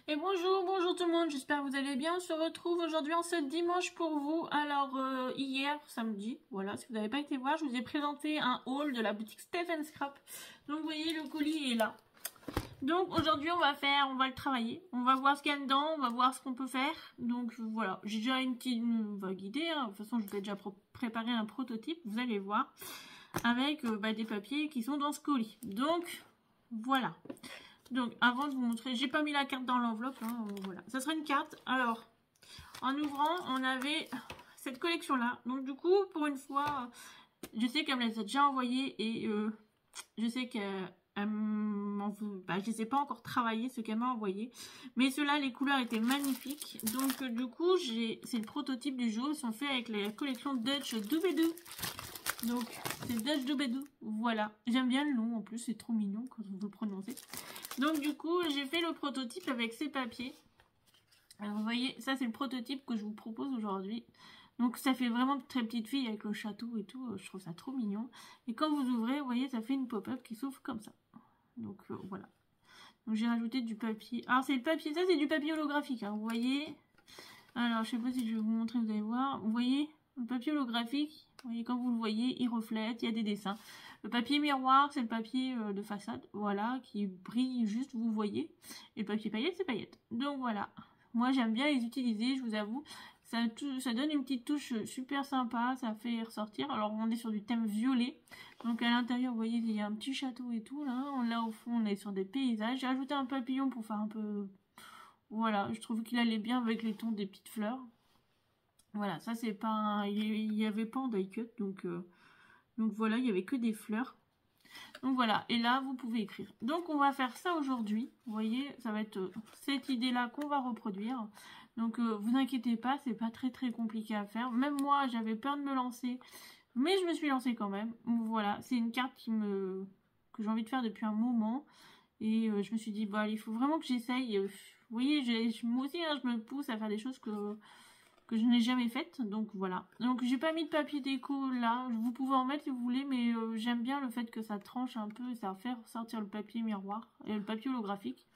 Et bonjour, bonjour tout le monde, j'espère que vous allez bien. On se retrouve aujourd'hui en ce dimanche pour vous. Alors hier, samedi, voilà, si vous n'avez pas été voir, je vous ai présenté un haul de la boutique Step & Scrap. Donc vous voyez, le colis est là. Donc aujourd'hui on va le travailler, on va voir ce qu'il y a dedans, on va voir ce qu'on peut faire. Donc voilà, j'ai déjà une petite vague idée, hein. De toute façon je vous ai déjà préparé un prototype, vous allez voir, avec des papiers qui sont dans ce colis. Donc voilà. Donc avant de vous montrer, j'ai pas mis la carte dans l'enveloppe, hein, voilà. Ça sera une carte. Alors, en ouvrant, on avait cette collection là. Donc du coup, pour une fois, je sais qu'elle me les a déjà envoyées et je sais qu'elle je les ai pas encore travaillées, ce qu'elle m'a envoyé. Mais ceux-là, les couleurs étaient magnifiques. Donc du coup, c'est le prototype du jour. Ils sont faits avec la collection Dutch Doobedoo. Donc, c'est Dutch Doobedoo. Voilà. J'aime bien le nom, en plus, c'est trop mignon quand on veut le prononcer. Donc, du coup, j'ai fait le prototype avec ces papiers. Alors, vous voyez, ça, c'est le prototype que je vous propose aujourd'hui. Donc, ça fait vraiment très petite fille avec le château et tout. Je trouve ça trop mignon. Et quand vous ouvrez, vous voyez, ça fait une pop-up qui s'ouvre comme ça. Donc, voilà. Donc, j'ai rajouté du papier. Alors, c'est le papier, ça, c'est du papier holographique, hein, vous voyez. Alors, je sais pas si je vais vous montrer, vous allez voir. Vous voyez, le papier holographique. Vous voyez, quand vous le voyez, il reflète, il y a des dessins. Le papier miroir, c'est le papier de façade, voilà, qui brille juste, vous voyez. Et le papier paillette, c'est paillette. Donc voilà. Moi, j'aime bien les utiliser, je vous avoue. Ça donne une petite touche super sympa, ça fait ressortir. Alors, on est sur du thème violet. Donc, à l'intérieur, vous voyez, il y a un petit château et tout, là. Là, au fond, on est sur des paysages. J'ai ajouté un papillon pour faire un peu... Voilà, je trouve qu'il allait bien avec les tons des petites fleurs. Voilà, ça c'est pas il y avait pas en die cut, donc voilà, il y avait que des fleurs. Donc voilà, et là vous pouvez écrire. Donc on va faire ça aujourd'hui. Vous voyez, ça va être cette idée là qu'on va reproduire. Donc vous inquiétez pas, c'est pas très compliqué à faire. Même moi j'avais peur de me lancer, mais je me suis lancée quand même. Donc voilà, c'est une carte que j'ai envie de faire depuis un moment. Et je me suis dit, bah il faut vraiment que j'essaye. Vous voyez, moi aussi hein, je me pousse à faire des choses que je n'ai jamais faite, donc voilà. Donc j'ai pas mis de papier déco là, vous pouvez en mettre si vous voulez, mais j'aime bien le fait que ça tranche un peu, ça fait ressortir le papier miroir, et le papier holographique,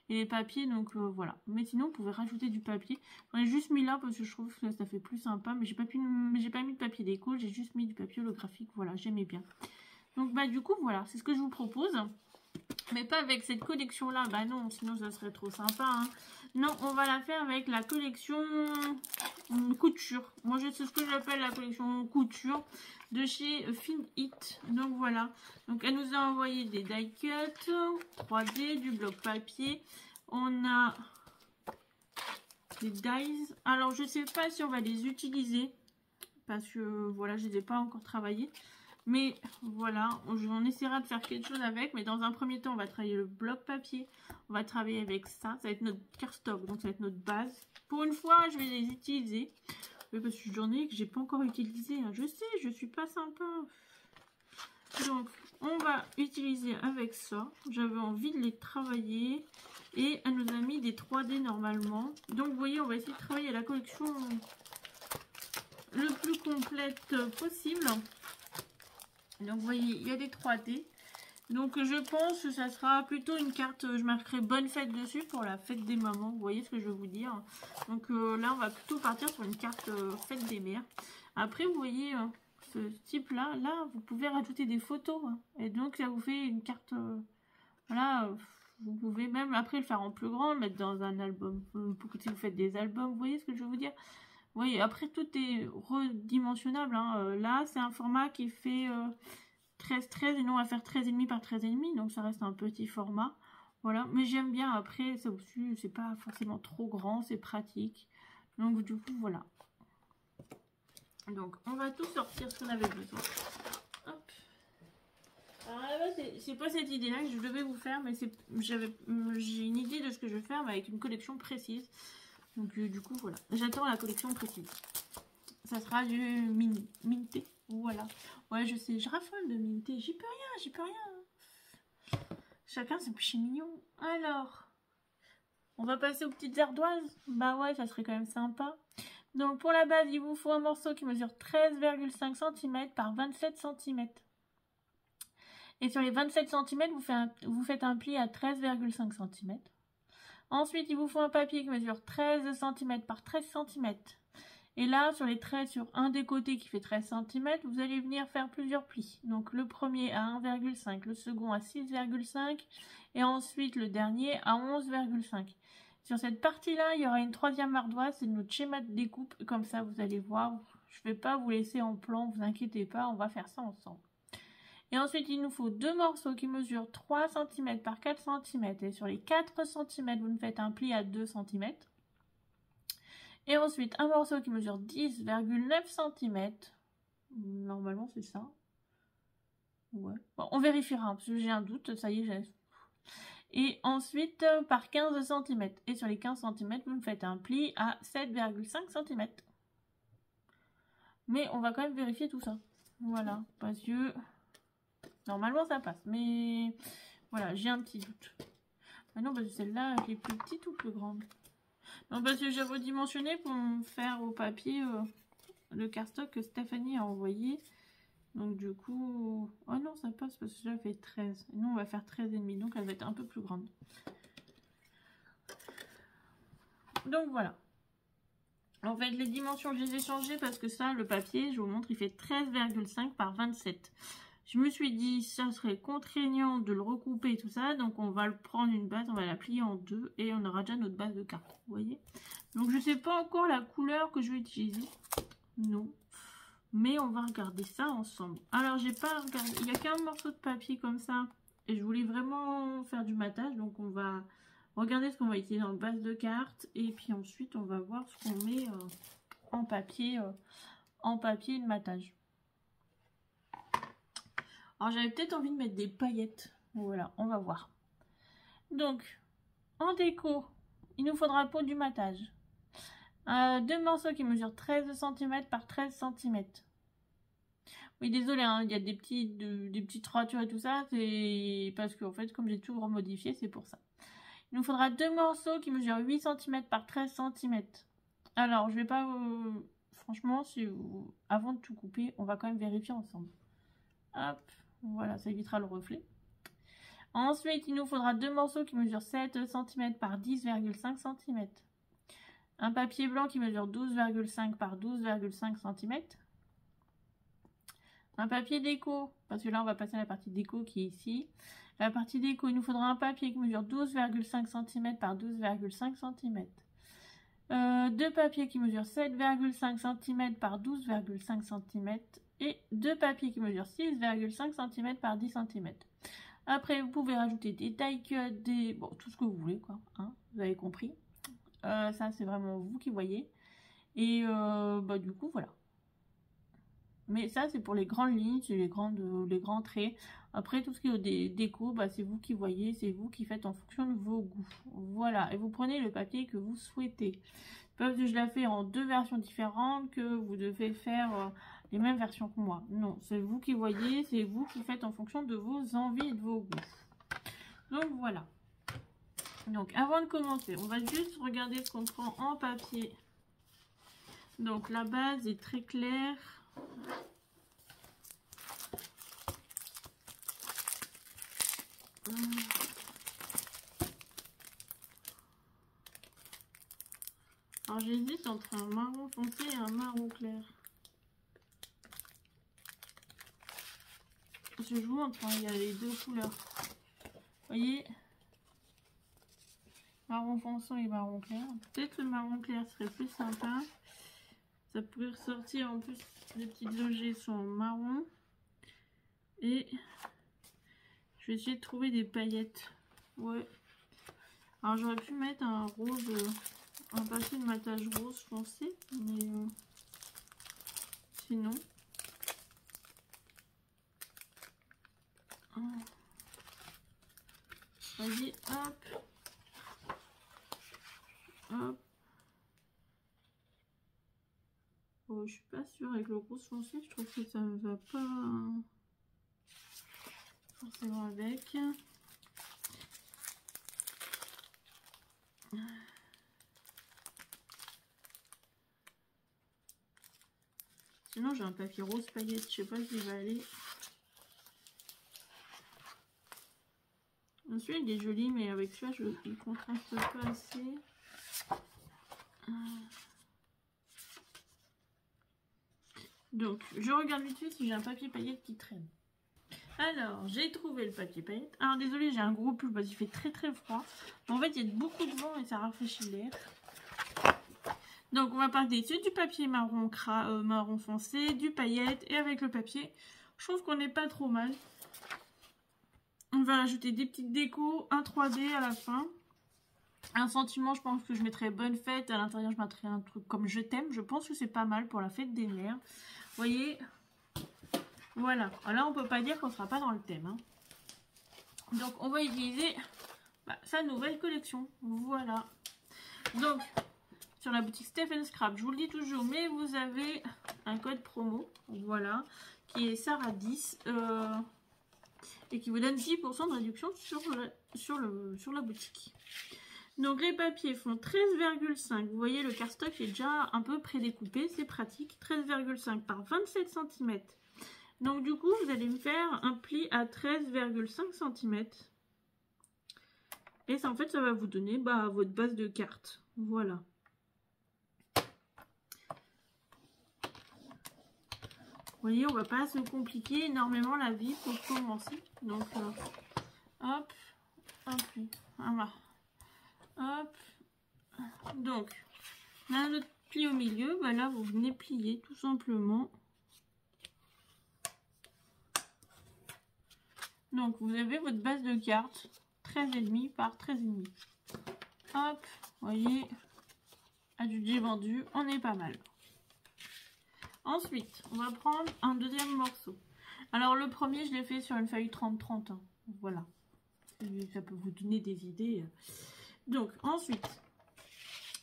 et les papiers, donc voilà. Mais sinon, vous pouvez rajouter du papier. J'en ai juste mis là parce que je trouve que ça fait plus sympa, mais j'ai pas mis de papier déco, j'ai juste mis du papier holographique, voilà, j'aimais bien. Donc bah du coup, voilà, c'est ce que je vous propose. Mais pas avec cette collection là, bah non, sinon ça serait trop sympa, hein. Non, on va la faire avec la collection couture. Moi c'est ce que j'appelle la collection couture de chez Fin It. Donc voilà, donc elle nous a envoyé des die cut 3D, du bloc papier, on a des dies. Alors je sais pas si on va les utiliser parce que voilà, je les ai pas encore travaillés. Mais voilà, on essaiera de faire quelque chose avec. Mais dans un premier temps, on va travailler le bloc papier. On va travailler avec ça. Ça va être notre cardstock, donc ça va être notre base. Pour une fois, je vais les utiliser. Oui, parce que j'en ai que j'ai pas encore utilisé. Je sais, je suis pas sympa. Donc, on va utiliser avec ça. J'avais envie de les travailler. Et elle nous a mis des 3D normalement. Donc, vous voyez, on va essayer de travailler la collection le plus complète possible. Donc vous voyez, il y a des 3D. Donc je pense que ça sera plutôt une carte, je marquerai bonne fête dessus pour la fête des mamans. Vous voyez ce que je veux vous dire. Donc là on va plutôt partir sur une carte fête des mères. Après vous voyez ce type là, vous pouvez rajouter des photos. Hein. Et donc ça vous fait une carte, voilà, vous pouvez même après le faire en plus grand, le mettre dans un album. Si vous faites des albums, vous voyez ce que je veux vous dire. Oui, après tout est redimensionnable. Hein. Là, c'est un format qui fait 13-13 et nous on va faire 13,5 par 13,5. Donc ça reste un petit format. Voilà, mais j'aime bien. Après, ça aussi, c'est pas forcément trop grand, c'est pratique. Donc du coup, voilà. Donc on va tout sortir ce qu'on avait besoin. Hop. Alors là-bas, c'est pas cette idée-là que je devais vous faire, mais j'ai une idée de ce que je vais faire, mais avec une collection précise. Donc du coup voilà, j'attends la collection précise. Ça sera du minté, voilà. Ouais je sais, je raffole de minté, j'y peux rien. Chacun ses péchés mignons. Alors, on va passer aux petites ardoises. Bah ouais, ça serait quand même sympa. Donc pour la base, il vous faut un morceau qui mesure 13,5 cm par 27 cm. Et sur les 27 cm, vous faites un pli à 13,5 cm. Ensuite, il vous faut un papier qui mesure 13 cm par 13 cm. Et là, sur les traits, sur un des côtés qui fait 13 cm, vous allez venir faire plusieurs plis. Donc le premier à 1,5, le second à 6,5 et ensuite le dernier à 11,5. Sur cette partie-là, il y aura une troisième ardoise, c'est notre schéma de découpe. Comme ça, vous allez voir, je ne vais pas vous laisser en plan, vous inquiétez pas, on va faire ça ensemble. Et ensuite, il nous faut deux morceaux qui mesurent 3 cm par 4 cm. Et sur les 4 cm, vous nous faites un pli à 2 cm. Et ensuite, un morceau qui mesure 10,9 cm. Normalement, c'est ça. Ouais. Bon, on vérifiera, parce que j'ai un doute, ça y est, j'ai... Et ensuite, par 15 cm. Et sur les 15 cm, vous me faites un pli à 7,5 cm. Mais on va quand même vérifier tout ça. Voilà, parce que... Normalement, ça passe, mais voilà, j'ai un petit doute. Ah non, parce que celle-là, elle est plus petite ou plus grande? Non, parce que j'ai redimensionné pour me faire au papier le cardstock que Stéphanie a envoyé. Donc du coup... Oh non, ça passe parce que celle-là fait 13. Et nous, on va faire 13,5, donc elle va être un peu plus grande. Donc voilà. En fait, les dimensions, je les ai changées parce que ça, le papier, je vous montre, il fait 13,5 par 27. Je me suis dit, ça serait contraignant de le recouper et tout ça. Donc, on va le prendre une base, on va la plier en deux et on aura déjà notre base de carte. Vous voyez? Donc, je ne sais pas encore la couleur que je vais utiliser. Non. Mais on va regarder ça ensemble. Alors, j'ai pas regardé. Il n'y a qu'un morceau de papier comme ça. Et je voulais vraiment faire du matage. Donc, on va regarder ce qu'on va utiliser dans le base de carte. Et puis ensuite, on va voir ce qu'on met en papier de matage. Alors j'avais peut-être envie de mettre des paillettes. Voilà, on va voir. Donc, en déco, il nous faudra peau du matage. Deux morceaux qui mesurent 13 cm par 13 cm. Oui, désolé, hein, il y a des petites ratures et tout ça. C'est parce que, en fait, comme j'ai tout remodifié, c'est pour ça. Il nous faudra deux morceaux qui mesurent 8 cm par 13 cm. Alors, je vais pas... franchement, avant de tout couper, on va quand même vérifier ensemble. Hop. Voilà, ça évitera le reflet. Ensuite, il nous faudra deux morceaux qui mesurent 7 cm par 10,5 cm. Un papier blanc qui mesure 12,5 par 12,5 cm. Un papier déco, parce que là, on va passer à la partie déco qui est ici. La partie déco, il nous faudra un papier qui mesure 12,5 cm par 12,5 cm. Deux papiers qui mesurent 7,5 cm par 12,5 cm. Et deux papiers qui mesurent 6,5 cm par 10 cm. Après, vous pouvez rajouter des die cuts, bon, tout ce que vous voulez, quoi. Hein, vous avez compris. Ça, c'est vraiment vous qui voyez. Et du coup, voilà. Mais ça, c'est pour les grandes lignes, c'est les grands traits. Après, tout ce qui est des déco, c'est vous qui voyez, c'est vous qui faites en fonction de vos goûts. Voilà. Et vous prenez le papier que vous souhaitez. Parce que je l'ai fait en deux versions différentes, que vous devez faire... les mêmes versions que moi. Non, c'est vous qui voyez, c'est vous qui faites en fonction de vos envies et de vos goûts. Donc voilà. Donc avant de commencer, on va juste regarder ce qu'on prend en papier. Donc la base est très claire. Alors j'hésite entre un marron foncé et un marron clair. Je vous montre, il y a les deux couleurs. Vous voyez, marron foncé et marron clair. Peut-être le marron clair serait plus sympa. Ça pourrait ressortir en plus. Les petites objets sont marron. Et je vais essayer de trouver des paillettes. Ouais. Alors j'aurais pu mettre un rose, un papier de matage rose foncé, mais sinon. Vas-y, hop. Hop. Oh, je suis pas sûre avec le rose foncé, je trouve que ça ne va pas forcément avec. Sinon j'ai un papier rose paillette, je sais pas s'il va aller. celui-là il est joli, mais avec celui-là il contraste pas assez. Donc je regarde vite fait si j'ai un papier paillette qui traîne. Alors j'ai trouvé le papier paillette. Alors désolé, j'ai un gros pull parce qu'il fait très froid. En fait il y a beaucoup de vent et ça rafraîchit l'air. Donc on va parler du papier marron marron foncé, du paillette et avec le papier. Je trouve qu'on n'est pas trop mal. On va rajouter des petites décos, un 3D à la fin. Un sentiment, je pense que je mettrai bonne fête. À l'intérieur, je mettrai un truc comme je t'aime. Je pense que c'est pas mal pour la fête des mères. Vous voyez, voilà. Là, on peut pas dire qu'on sera pas dans le thème. Hein. Donc, on va utiliser sa nouvelle collection. Voilà. Donc, sur la boutique Stephen Scrap, je vous le dis toujours, mais vous avez un code promo. Voilà. Qui est Sarah10. Et qui vous donne 10% de réduction sur la boutique. Donc les papiers font 13,5. Vous voyez, le cardstock est déjà un peu prédécoupé, c'est pratique. 13,5 par 27 cm. Donc du coup, vous allez me faire un pli à 13,5 cm. Et ça, en fait, ça va vous donner votre base de carte. Voilà. Vous voyez, on va pas se compliquer énormément la vie pour commencer. Donc, hop, un pli. Voilà. Hop. Donc, on a notre pli au milieu. Là, vous venez plier tout simplement. Donc, vous avez votre base de carte 13,5 par 13,5. Hop, vous voyez, adjugé vendu, on est pas mal. Ensuite, on va prendre un deuxième morceau. Alors, le premier, je l'ai fait sur une feuille 30-30. Hein. Voilà. Ça peut vous donner des idées. Donc, ensuite,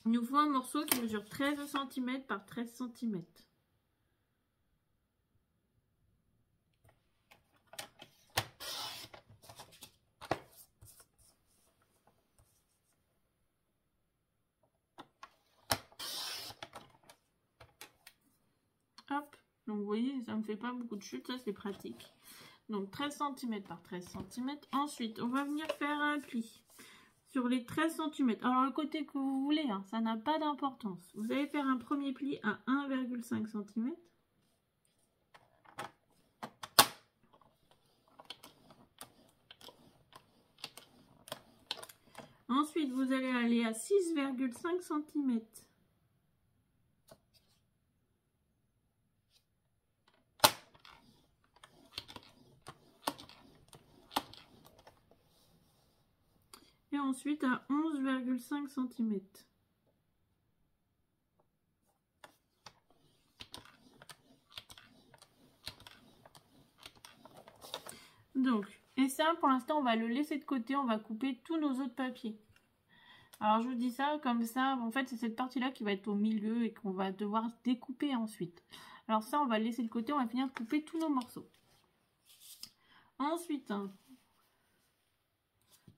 il nous faut un morceau qui mesure 13 cm par 13 cm. Hop, donc vous voyez, ça ne me fait pas beaucoup de chute, ça c'est pratique. Donc 13 cm par 13 cm. Ensuite, on va venir faire un pli sur les 13 cm. Alors le côté que vous voulez, hein, ça n'a pas d'importance. Vous allez faire un premier pli à 1,5 cm. Ensuite, vous allez aller à 6,5 cm. Et ensuite à 11,5 cm. Donc, et ça pour l'instant on va le laisser de côté, on va couper tous nos autres papiers. Alors je vous dis ça comme ça, en fait c'est cette partie là qui va être au milieu et qu'on va devoir découper ensuite. Alors ça on va le laisser de côté, on va finir de couper tous nos morceaux. Ensuite,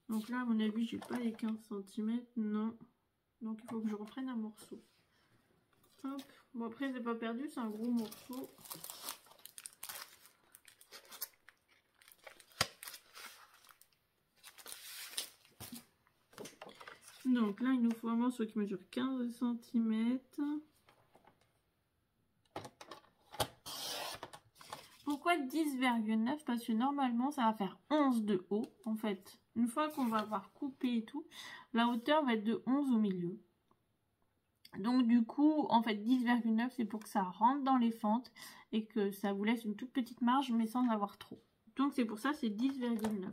donc là à mon avis j'ai pas les 15 cm, non. Donc il faut que je reprenne un morceau. Hop. Bon après c'est pas perdu, c'est un gros morceau. Donc là il nous faut un morceau qui mesure 15 cm. Pourquoi 10,9? Parce que normalement ça va faire 11 de haut. En fait, une fois qu'on va avoir coupé et tout, la hauteur va être de 11 au milieu. Donc du coup, en fait 10,9 c'est pour que ça rentre dans les fentes et que ça vous laisse une toute petite marge mais sans avoir trop. Donc c'est pour ça c'est 10,9.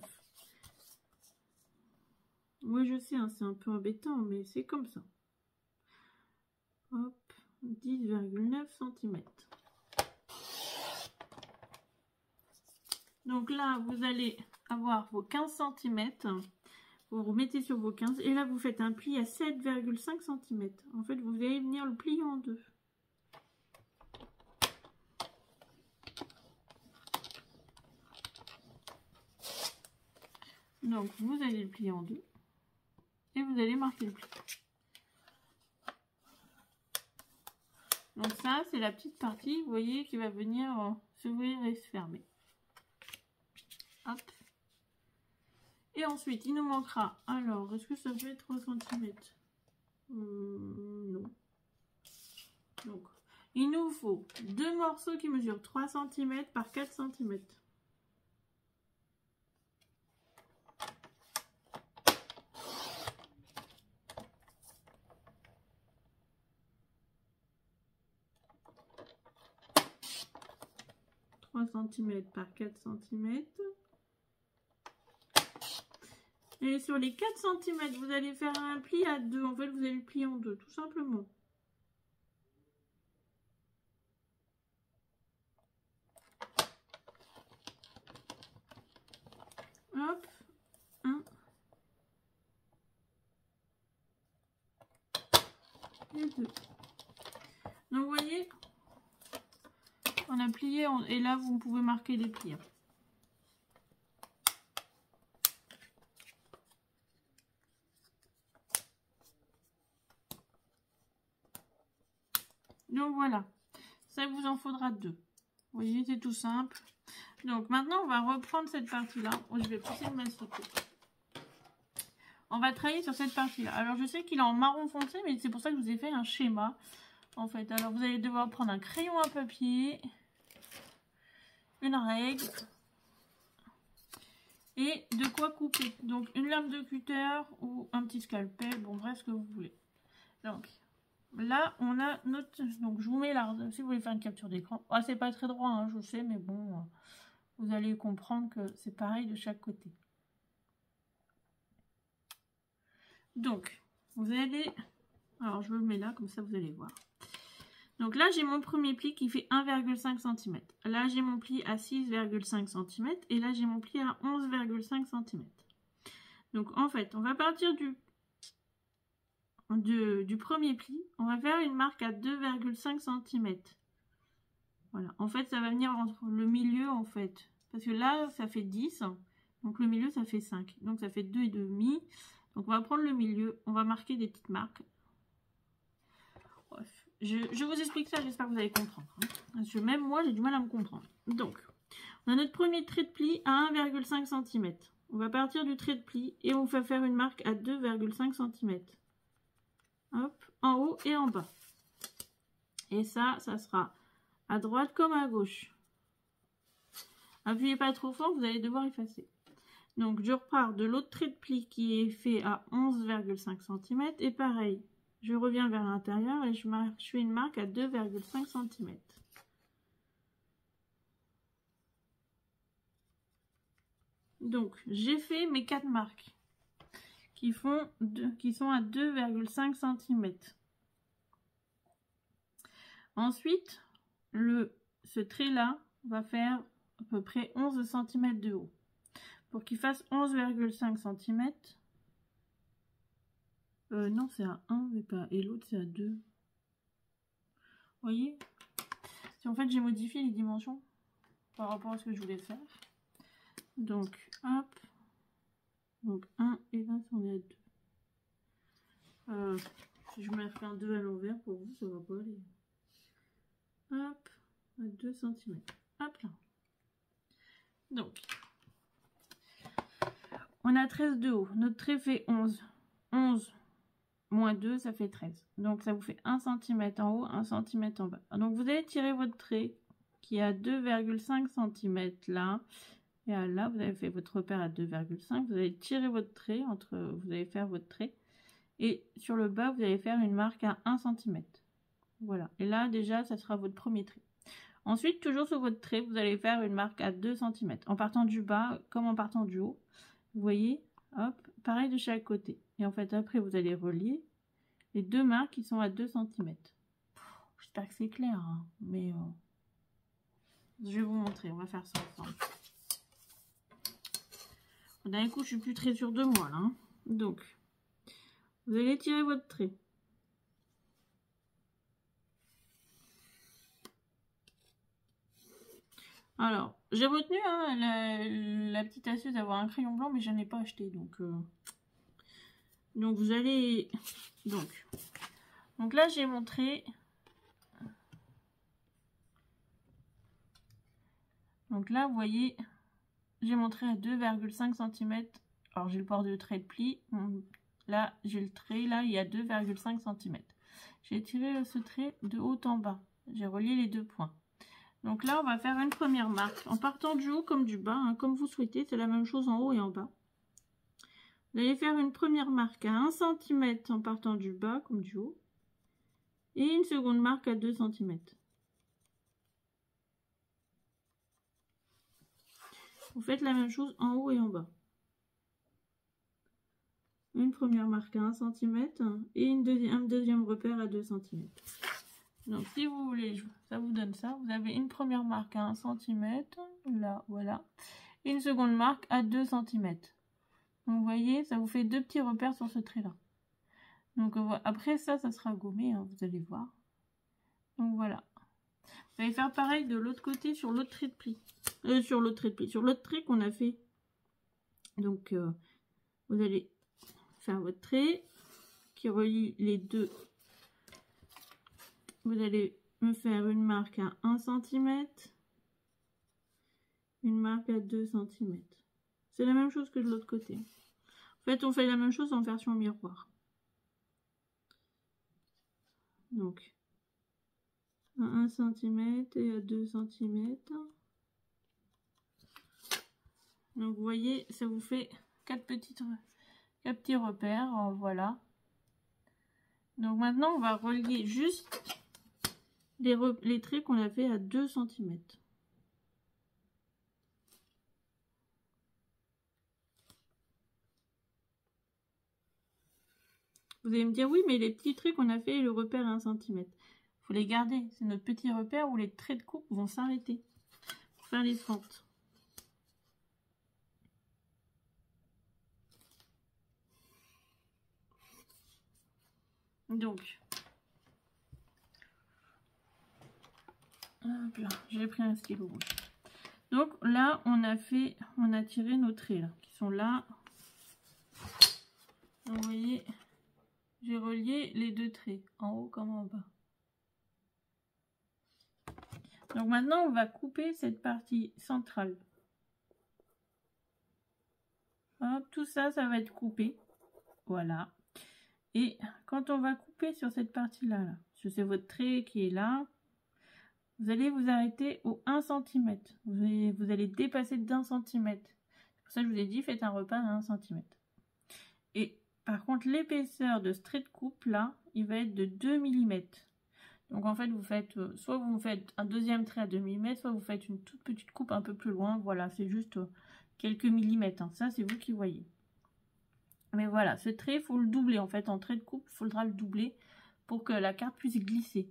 Oui je sais, hein, c'est un peu embêtant mais c'est comme ça. Hop, 10,9 cm. Donc là, vous allez avoir vos 15 cm. Vous remettez sur vos 15. Et là, vous faites un pli à 7,5 cm. En fait, vous allez venir le plier en deux. Donc, vous allez le plier en deux. Et vous allez marquer le pli. Donc ça, c'est la petite partie, vous voyez, qui va venir s'ouvrir et se fermer. Hop. Et ensuite, il nous manquera, alors, est-ce que ça fait 3 cm? Non. Donc, il nous faut 2 morceaux qui mesurent 3 cm par 4 cm. cm par 4 cm. Et sur les 4 cm, vous allez faire un pli à 2. En fait, vous allez le plier en deux, tout simplement. Hop, 1 et 2. Donc, vous voyez, on a plié et là, vous pouvez marquer les plis. Donc voilà, ça vous en faudra 2. Vous voyez, c'est tout simple. Donc maintenant, on va reprendre cette partie-là. Je vais pousser le masticot. On va travailler sur cette partie-là. Alors, je sais qu'il est en marron foncé, mais c'est pour ça que je vous ai fait un schéma, en fait. Alors, vous allez devoir prendre un crayon à papier, une règle et de quoi couper. Donc, une lame de cutter ou un petit scalpel, bon, bref, ce que vous voulez. Donc, là, on a notre... Donc, je vous mets là, si vous voulez faire une capture d'écran. Ah, c'est pas très droit, hein, je sais, mais bon, vous allez comprendre que c'est pareil de chaque côté. Donc, vous allez... Alors, je le mets là, comme ça, vous allez voir. Donc là, j'ai mon premier pli qui fait 1,5 cm. Là, j'ai mon pli à 6,5 cm. Et là, j'ai mon pli à 11,5 cm. Donc, en fait, on va partir du premier pli. On va faire une marque à 2,5 cm. Voilà. En fait, ça va venir entre le milieu, en fait. Parce que là, ça fait 10. Donc, le milieu, ça fait 5. Donc, ça fait 2,5. Donc, on va prendre le milieu. On va marquer des petites marques. Bref. Je vous explique ça, j'espère que vous allez comprendre. Hein. Parce que même moi, j'ai du mal à me comprendre. Donc, on a notre premier trait de pli à 1,5 cm. On va partir du trait de pli et on va faire une marque à 2,5 cm. Hop, en haut et en bas. Et ça sera à droite comme à gauche. Appuyez pas trop fort, vous allez devoir effacer. Donc, je repars de l'autre trait de pli qui est fait à 11,5 cm. Et pareil, je reviens vers l'intérieur et je fais une marque à 2,5 cm. Donc, j'ai fait mes 4 marques qui sont à 2,5 cm. Ensuite, ce trait-là va faire à peu près 11 cm de haut. Pour qu'il fasse 11,5 cm, non, c'est à 1, mais pas, et l'autre c'est à 2. Vous voyez? Si en fait j'ai modifié les dimensions par rapport à ce que je voulais faire. Donc, hop. Donc 1 et là, on est à 2. Si je mets un 2 à l'envers, pour vous, ça va pas aller. Hop, à 2 cm. Hop là. Donc, on a 13 de haut. Notre trait fait 11. 11 moins 2, ça fait 13. Donc, ça vous fait 1 cm en haut, 1 cm en bas. Donc, vous allez tirer votre trait qui est à 2,5 cm là. Et là, vous avez fait votre repère à 2,5. Vous allez tirer votre trait, vous allez faire votre trait. Et sur le bas, vous allez faire une marque à 1 cm. Voilà. Et là, déjà, ça sera votre premier trait. Ensuite, toujours sur votre trait, vous allez faire une marque à 2 cm. En partant du bas, comme en partant du haut. Vous voyez, hop, pareil de chaque côté. Et en fait, après, vous allez relier les deux marques qui sont à 2 cm. J'espère que c'est clair, hein, mais je vais vous montrer. On va faire ça ensemble. D'un coup, je suis plus très sûre de moi, là. Hein. Donc, vous allez tirer votre trait. Alors, j'ai retenu hein, la petite astuce d'avoir un crayon blanc, mais je n'en ai pas acheté. Donc vous allez... Donc là, j'ai montré... Donc là, vous voyez, j'ai montré à 2,5 cm Alors j'ai le bord de trait de pli. Là, j'ai le trait, là, il y a 2,5 cm. J'ai tiré ce trait de haut en bas. J'ai relié les deux points. Donc là, on va faire une première marque. En partant du haut comme du bas, hein, comme vous souhaitez. C'est la même chose en haut et en bas. Vous allez faire une première marque à 1 cm en partant du bas comme du haut. Et une seconde marque à 2 cm. Vous faites la même chose en haut et en bas. Une première marque à 1 cm et un deuxième repère à 2 cm. Donc si vous voulez, ça vous donne ça. Vous avez une première marque à 1 cm, là, voilà. Et une seconde marque à 2 cm. Donc vous voyez, ça vous fait deux petits repères sur ce trait-là. Donc après ça sera gommé, hein, vous allez voir. Donc voilà. Vous allez faire pareil de l'autre côté sur l'autre trait de pli. Sur l'autre trait qu'on a fait. Donc vous allez faire votre trait qui relie les deux. Vous allez me faire une marque à 1 cm, une marque à 2 cm. C'est la même chose que de l'autre côté. En fait, on fait la même chose en version miroir. Donc, à 1 cm et à 2 cm. Donc, vous voyez, ça vous fait 4 petits repères. Voilà. Donc, maintenant, on va relier juste les traits qu'on a fait à 2 cm. Vous allez me dire, oui, mais les petits traits qu'on a fait, le repère à 1 cm. Il faut les garder. C'est notre petit repère où les traits de coupe vont s'arrêter pour faire les fentes. Donc, hop là, j'ai pris un stylo rouge. Donc là, on a tiré nos traits là, qui sont là. Donc, vous voyez, j'ai relié les deux traits, en haut comme en bas. Donc maintenant, on va couper cette partie centrale. Hop, tout ça, ça va être coupé. Voilà. Et quand on va couper sur cette partie-là, c'est votre trait qui est là, vous allez vous arrêter au 1 cm. Vous allez dépasser d'1 cm. C'est pour ça que je vous ai dit, faites un repère à 1 cm. Et par contre, l'épaisseur de ce trait de coupe là, il va être de 2 mm. Donc en fait, vous faites, soit vous faites un deuxième trait à 2 mm, soit vous faites une toute petite coupe un peu plus loin. Voilà, c'est juste quelques millimètres. Hein. Ça, c'est vous qui voyez. Mais voilà, ce trait, il faut le doubler. En fait, en trait de coupe, il faudra le doubler pour que la carte puisse glisser. De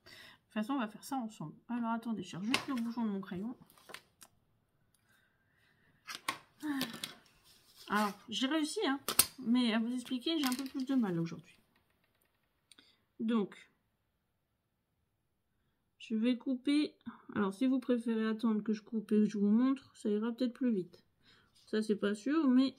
toute façon, on va faire ça ensemble. Alors, attendez, je cherche juste le bouchon de mon crayon. Alors, j'ai réussi, hein, mais à vous expliquer, j'ai un peu plus de mal aujourd'hui. Donc, je vais couper. Alors, si vous préférez attendre que je coupe et que je vous montre, ça ira peut-être plus vite. Ça, c'est pas sûr, mais...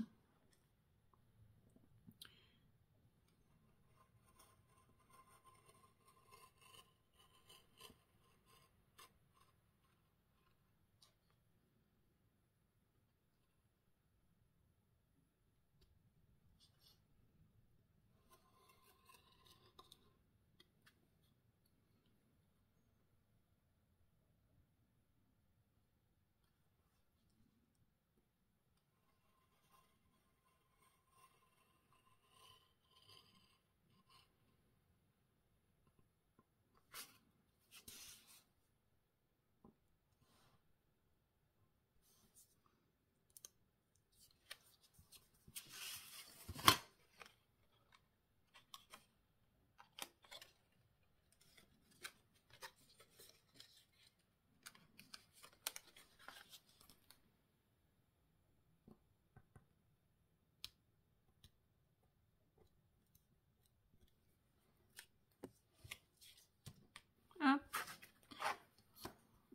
Hop.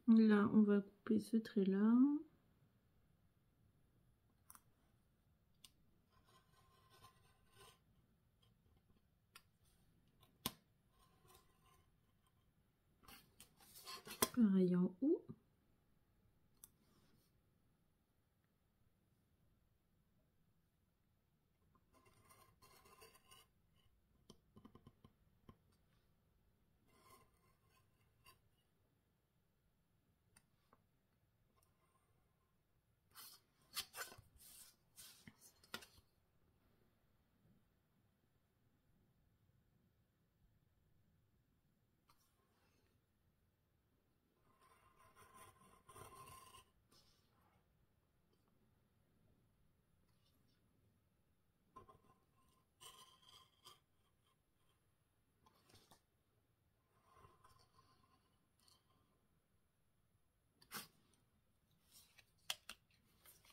Là, on va couper ce trait-là. Pareil en haut.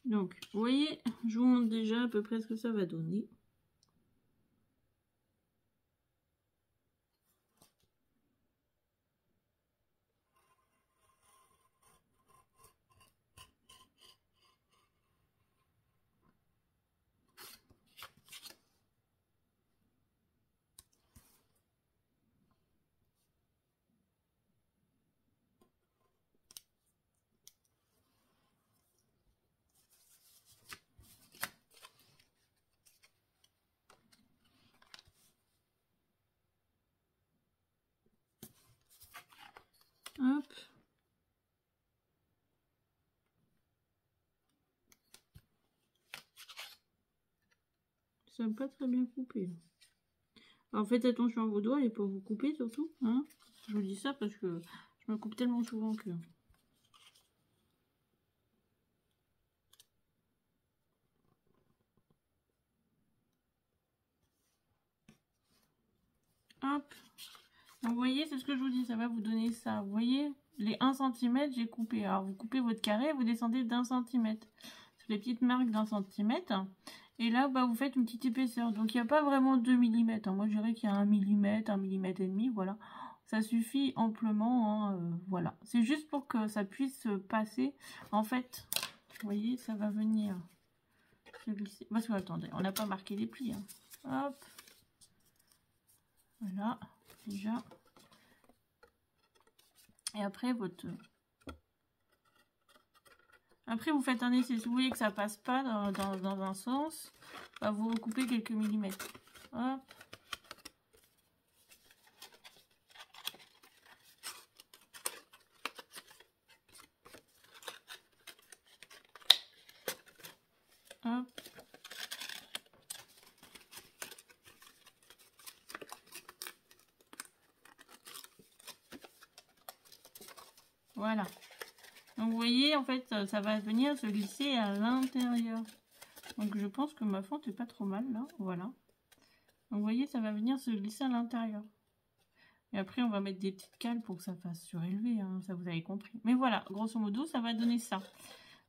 Donc, vous voyez, je vous montre déjà à peu près ce que ça va donner. Hop. Ça n'a pas très bien coupé. Alors faites attention à vos doigts et pas vous couper surtout. Hein, je vous dis ça parce que je me coupe tellement souvent que... Hop. Donc vous voyez, c'est ce que je vous dis, ça va vous donner ça. Vous voyez, les 1 cm, j'ai coupé. Alors vous coupez votre carré, vous descendez d'1 cm. C'est les petites marques d'1 cm. Et là, bah, vous faites une petite épaisseur. Donc il n'y a pas vraiment 2 mm. Hein. Moi, je dirais qu'il y a 1 mm, 1 mm et demi, voilà. Ça suffit amplement, hein, voilà. C'est juste pour que ça puisse passer. En fait, vous voyez, ça va venir se glisser. Parce que, attendez, on n'a pas marqué les plis. Hein. Hop. Voilà, déjà. Et après, Après, vous faites un essai. Si vous voyez que ça passe pas dans un sens, bah, vous recoupez quelques millimètres. Hop. Hop. Voilà. Donc vous voyez, en fait, ça va venir se glisser à l'intérieur. Donc je pense que ma fente est pas trop mal là. Voilà. Donc vous voyez, ça va venir se glisser à l'intérieur. Et après, on va mettre des petites cales pour que ça fasse surélever. Hein, ça, vous avez compris. Mais voilà, grosso modo, ça va donner ça.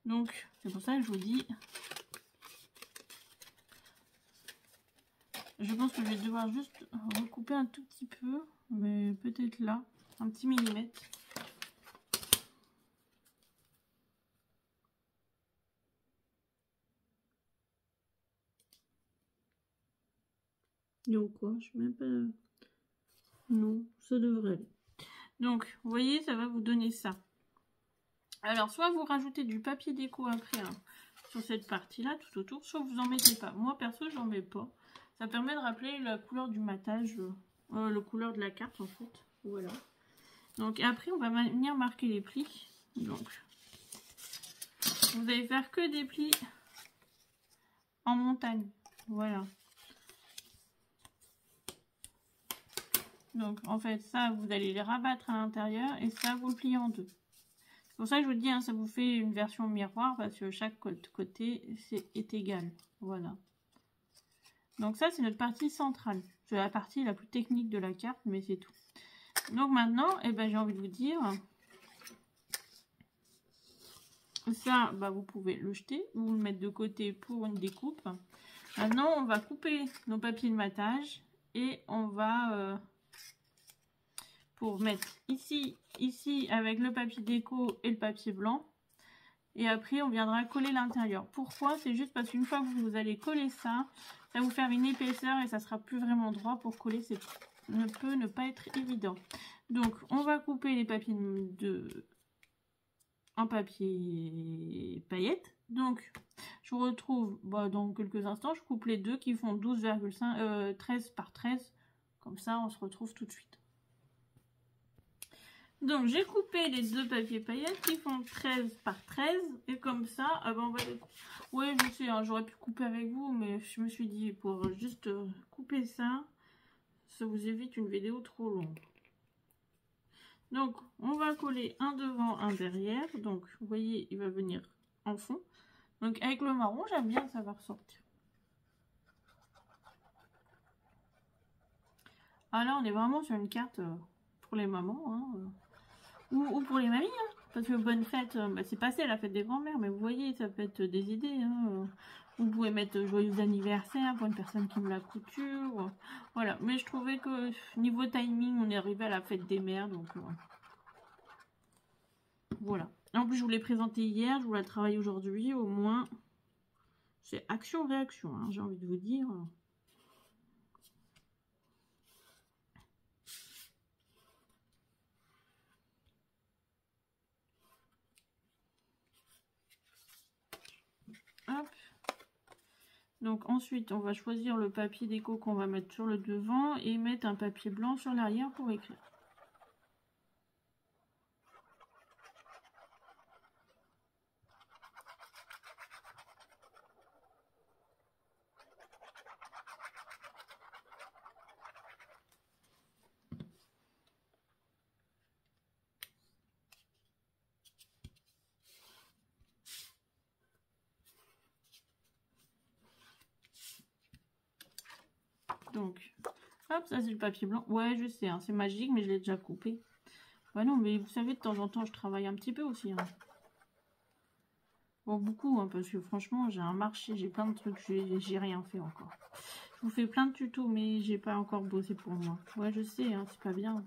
Donc, c'est pour ça que je vous dis... Je pense que je vais devoir juste recouper un tout petit peu. Mais peut-être là, un petit millimètre. Donc quoi, je sais même pas... Non, ça devrait aller. Donc, vous voyez, ça va vous donner ça. Alors, soit vous rajoutez du papier déco après hein, sur cette partie-là, tout autour, soit vous en mettez pas. Moi, perso, j'en mets pas. Ça permet de rappeler la couleur du matage, la couleur de la carte, en fait. Voilà. Donc, après, on va venir marquer les plis. Donc, vous allez faire que des plis en montagne. Voilà. Donc, en fait, ça, vous allez les rabattre à l'intérieur et ça, vous le pliez en deux. C'est pour ça que je vous dis, hein, ça vous fait une version miroir parce que chaque côté est égal. Voilà. Donc ça, c'est notre partie centrale. C'est la partie la plus technique de la carte, mais c'est tout. Donc maintenant, eh ben, j'ai envie de vous dire, ça, bah, vous pouvez le jeter ou le mettre de côté pour une découpe. Maintenant, on va couper nos papiers de matage et on va... pour mettre ici avec le papier déco et le papier blanc. Et après, on viendra coller l'intérieur. Pourquoi? C'est juste parce qu'une fois que vous allez coller ça, ça va vous faire une épaisseur et ça sera plus vraiment droit pour coller. Ça ne peut ne pas être évident. Donc, on va couper les papiers en papier paillettes. Donc, je vous retrouve dans quelques instants. Je coupe les deux qui font 12,5, 13 par 13. Comme ça, on se retrouve tout de suite. Donc j'ai coupé les deux papiers paillettes qui font 13 par 13 et comme ça, on va les couper. Oui, je sais, hein, j'aurais pu couper avec vous, mais je me suis dit pour juste couper ça, ça vous évite une vidéo trop longue. Donc on va coller un devant, un derrière. Donc vous voyez, il va venir en fond. Donc avec le marron, j'aime bien, ça va ressortir. Ah là, on est vraiment sur une carte pour les mamans, hein, ou pour les mamies. Hein. Parce que bonne fête, bah, c'est passé la fête des grands-mères, mais vous voyez, ça peut être des idées. Hein. Vous pouvez mettre joyeux anniversaire pour une personne qui me la couture. Voilà, mais je trouvais que niveau timing, on est arrivé à la fête des mères, donc voilà. En plus, je vous l'ai présenté hier, je vous la travaille aujourd'hui, au moins. C'est action-réaction, hein, j'ai envie de vous dire. Hop. Donc ensuite, on va choisir le papier déco qu'on va mettre sur le devant et mettre un papier blanc sur l'arrière pour écrire. Donc, hop, ça c'est le papier blanc. Ouais, je sais, hein, c'est magique, mais je l'ai déjà coupé. Ouais, non, mais vous savez, de temps en temps, je travaille un petit peu aussi. Hein. Bon, beaucoup, hein, parce que franchement, j'ai un marché, j'ai plein de trucs, j'ai rien fait encore. Je vous fais plein de tutos, mais j'ai pas encore bossé pour moi. Ouais, je sais, hein, c'est pas bien.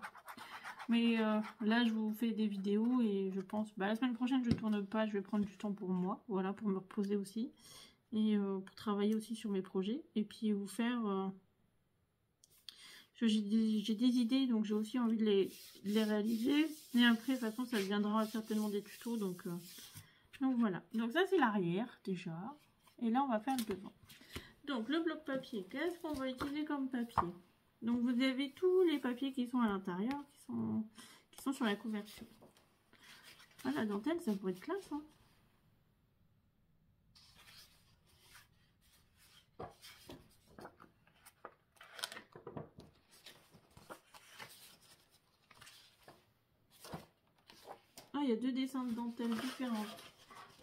Mais là, je vous fais des vidéos et je pense... Bah, la semaine prochaine, je tourne pas, je vais prendre du temps pour moi. Voilà, pour me reposer aussi. Et pour travailler aussi sur mes projets. Et puis vous faire... J'ai des idées, donc j'ai aussi envie de les réaliser. Et après, de toute façon, ça deviendra certainement des tutos. Donc voilà. Donc ça, c'est l'arrière, déjà. Et là, on va faire le devant. Donc, le bloc papier. Qu'est-ce qu'on va utiliser comme papier? Donc, vous avez tous les papiers qui sont à l'intérieur, qui sont sur la couverture. Ah, la dentelle, ça pourrait être classe, hein. Ah, il y a deux dessins de dentelle différents.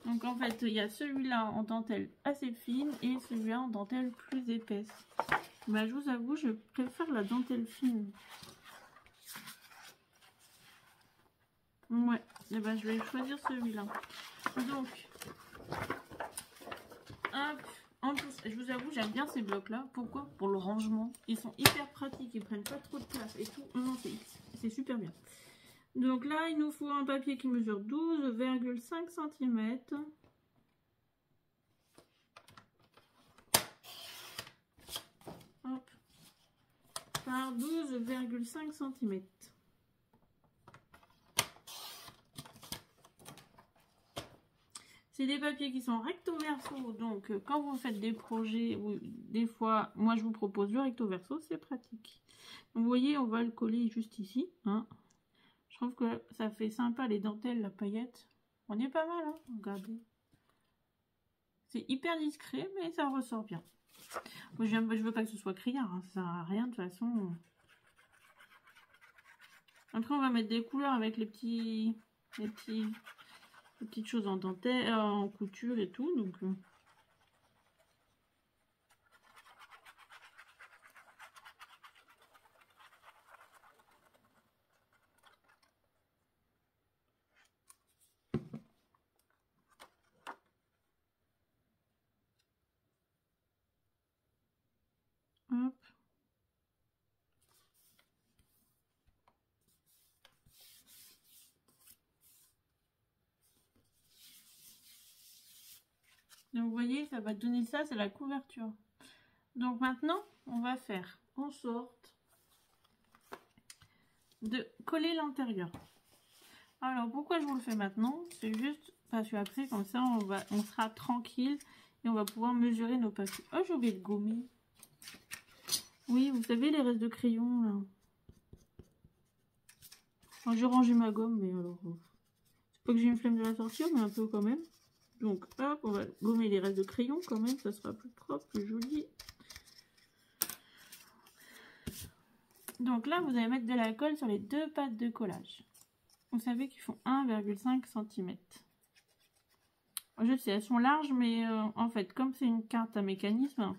Donc en fait, il y a celui-là en dentelle assez fine et celui-là en dentelle plus épaisse. Bah, je vous avoue, je préfère la dentelle fine. Ouais, et bah, je vais choisir celui-là. Donc, hop. En plus, je vous avoue, j'aime bien ces blocs-là. Pourquoi? Pour le rangement. Ils sont hyper pratiques, ils prennent pas trop de place et tout. Non, c'est super bien. Donc là, il nous faut un papier qui mesure 12,5 cm. Hop. Par 12,5 cm. C'est des papiers qui sont recto verso, donc quand vous faites des projets, ou des fois, moi je vous propose le recto verso, c'est pratique. Donc, vous voyez, on va le coller juste ici. Hein. Je trouve que ça fait sympa les dentelles, la paillette. On est pas mal, hein, regardez. C'est hyper discret, mais ça ressort bien. Moi, je veux pas que ce soit criard, hein, ça sert à rien de toute façon. Après, on va mettre des couleurs avec les petites choses en dentelle, en couture et tout, donc... Hop. Donc vous voyez, ça va donner ça, c'est la couverture. Donc maintenant, on va faire en sorte de coller l'intérieur. Alors pourquoi je vous le fais maintenant? C'est juste parce que après, comme ça, on sera tranquille et on va pouvoir mesurer nos papiers. Oh, j'ai oublié de gommer. Oui, vous savez, les restes de crayon, là. Enfin, j'ai rangé ma gomme, mais alors... c'est pas que j'ai une flemme de la sortir, mais un peu quand même. Donc, hop, on va gommer les restes de crayon quand même, ça sera plus propre, plus joli. Donc là, vous allez mettre de la colle sur les deux pattes de collage. Vous savez qu'ils font 1,5 cm. Je sais, elles sont larges, mais en fait, comme c'est une carte à mécanisme,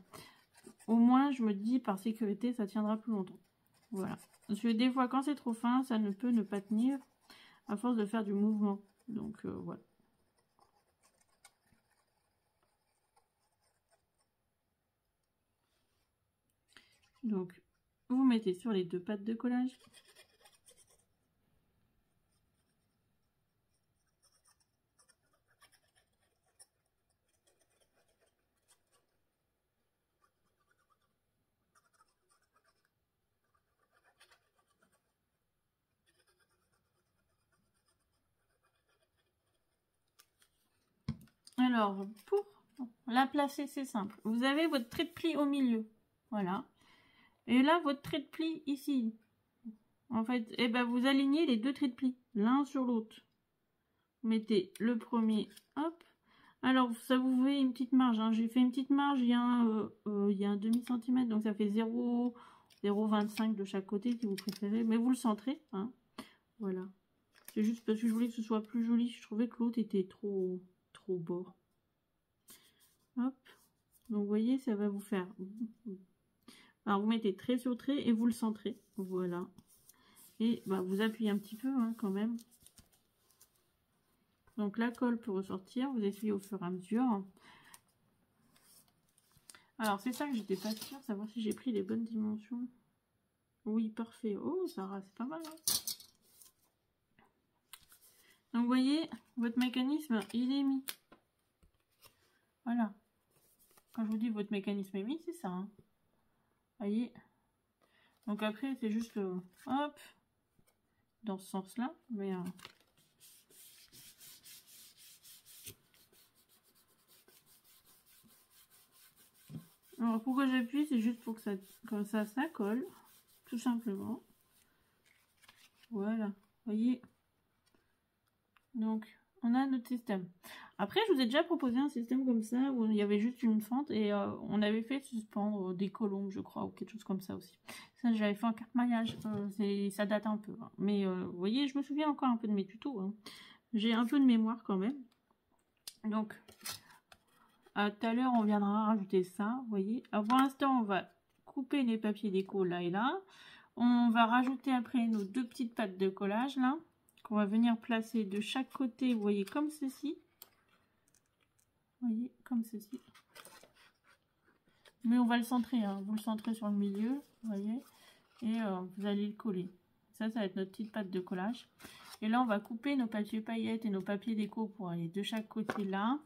au moins, je me dis, par sécurité, ça tiendra plus longtemps. Voilà. Parce que des fois, quand c'est trop fin, ça ne peut ne pas tenir à force de faire du mouvement. Donc voilà. Donc vous mettez sur les deux pattes de collage. Alors, pour la placer, c'est simple. Vous avez votre trait de pli au milieu. Voilà. Et là, votre trait de pli ici. En fait, eh ben, vous alignez les deux traits de pli, l'un sur l'autre. Vous mettez le premier, hop. Alors, ça vous fait une petite marge. Hein. J'ai fait une petite marge, il y a un demi-centimètre, donc ça fait 0,25 de chaque côté si vous préférez. Mais vous le centrez. Hein. Voilà. C'est juste parce que je voulais que ce soit plus joli. Je trouvais que l'autre était trop bord. Hop. Donc, vous voyez, ça va vous faire... Alors, vous mettez trait sur trait et vous le centrez. Voilà. Et bah, vous appuyez un petit peu hein, quand même. Donc, la colle peut ressortir. Vous essuyez au fur et à mesure. Alors, c'est ça que j'étais pas sûre. Savoir si j'ai pris les bonnes dimensions. Oui, parfait. Oh, Sarah, c'est pas mal. Hein. Donc, vous voyez, votre mécanisme, il est mis. Voilà. Quand je vous dis votre mécanisme est mis, c'est ça. Hein. Voyez. Donc après, c'est juste hop, dans ce sens-là. Mais alors pourquoi j'appuie, c'est juste pour que ça, comme ça colle, tout simplement. Voilà. Voyez. Donc on a notre système. Après, je vous ai déjà proposé un système comme ça où il y avait juste une fente et on avait fait suspendre des colombes, je crois, ou quelque chose comme ça aussi. Ça, j'avais fait en carte maillage. Ça date un peu. Hein. Mais vous voyez, je me souviens encore un peu de mes tutos. Hein. J'ai un peu de mémoire quand même. Donc, tout à l'heure, on viendra rajouter ça. Vous voyez. Alors, pour l'instant, on va couper les papiers déco là et là. On va rajouter après nos deux petites pattes de collage là. Qu'on va venir placer de chaque côté, vous voyez, comme ceci. Vous voyez, comme ceci. Mais on va le centrer, hein. Vous le centrez sur le milieu, vous voyez. Et vous allez le coller. Ça va être notre petite pâte de collage. Et là, on va couper nos papiers paillettes et nos papiers déco pour aller de chaque côté là.